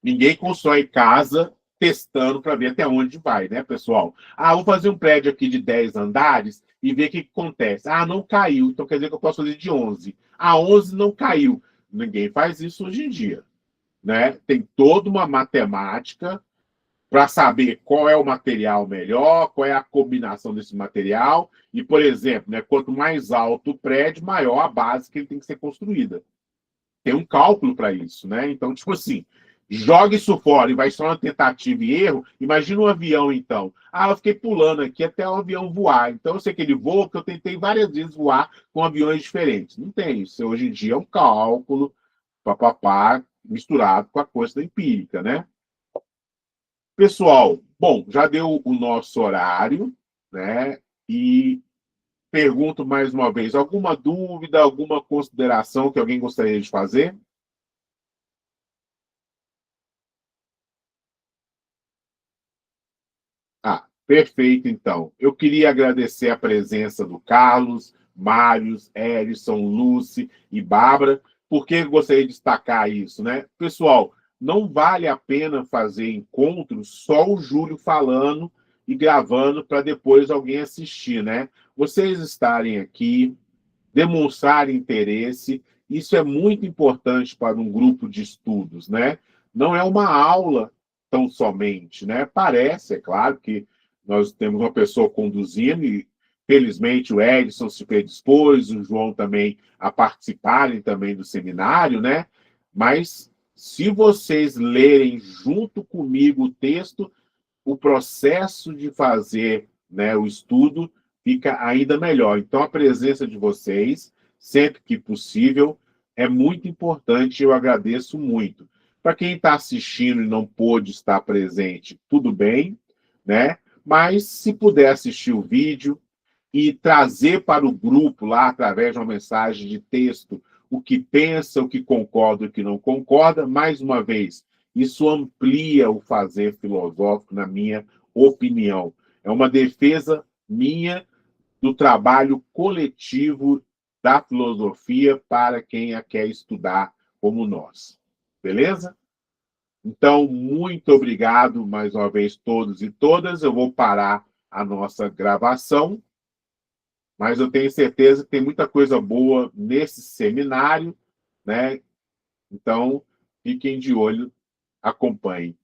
Ninguém constrói casa testando para ver até onde vai, né, pessoal? Vou fazer um prédio aqui de 10 andares e ver o que acontece. Não caiu, então quer dizer que eu posso fazer de 11. 11 não caiu. Ninguém faz isso hoje em dia, né? Tem toda uma matemática para saber qual é o material melhor, qual é a combinação desse material. E, por exemplo, né, quanto mais alto o prédio, maior a base que ele tem que ser construída. Tem um cálculo para isso, né? Então, tipo assim, joga isso fora e vai só uma tentativa e erro. Imagina um avião, então. Eu fiquei pulando aqui até o avião voar. Então, eu sei que ele voa, porque eu tentei várias vezes voar com aviões diferentes. Não tem isso. Hoje em dia é um cálculo, papapá, misturado com a coisa empírica, né? Pessoal, bom, já deu o nosso horário, né? E pergunto mais uma vez, alguma dúvida, alguma consideração que alguém gostaria de fazer? Perfeito, então. Eu queria agradecer a presença do Carlos, Mários, Erison, Lucy e Bárbara. Por que eu gostaria de destacar isso, né? Pessoal, não vale a pena fazer encontros só o Júlio falando e gravando para depois alguém assistir, né? Vocês estarem aqui, demonstrar interesse. Isso é muito importante para um grupo de estudos, né? Não é uma aula tão somente, né? Parece, é claro, que nós temos uma pessoa conduzindo e, felizmente, o Edson se predispôs, o João também a participarem também do seminário, né? Mas se vocês lerem junto comigo o texto, o processo de fazer, né, o estudo fica ainda melhor. Então, a presença de vocês, sempre que possível, é muito importante e eu agradeço muito. Para quem está assistindo e não pôde estar presente, tudo bem, né? Mas se puder assistir o vídeo e trazer para o grupo lá, através de uma mensagem de texto, o que pensa, o que concorda, o que não concorda, mais uma vez, isso amplia o fazer filosófico, na minha opinião. É uma defesa minha do trabalho coletivo da filosofia para quem a quer estudar como nós. Beleza? Então, muito obrigado mais uma vez, todos e todas. Eu vou parar a nossa gravação, mas eu tenho certeza que tem muita coisa boa nesse seminário, né? Então, fiquem de olho, acompanhem.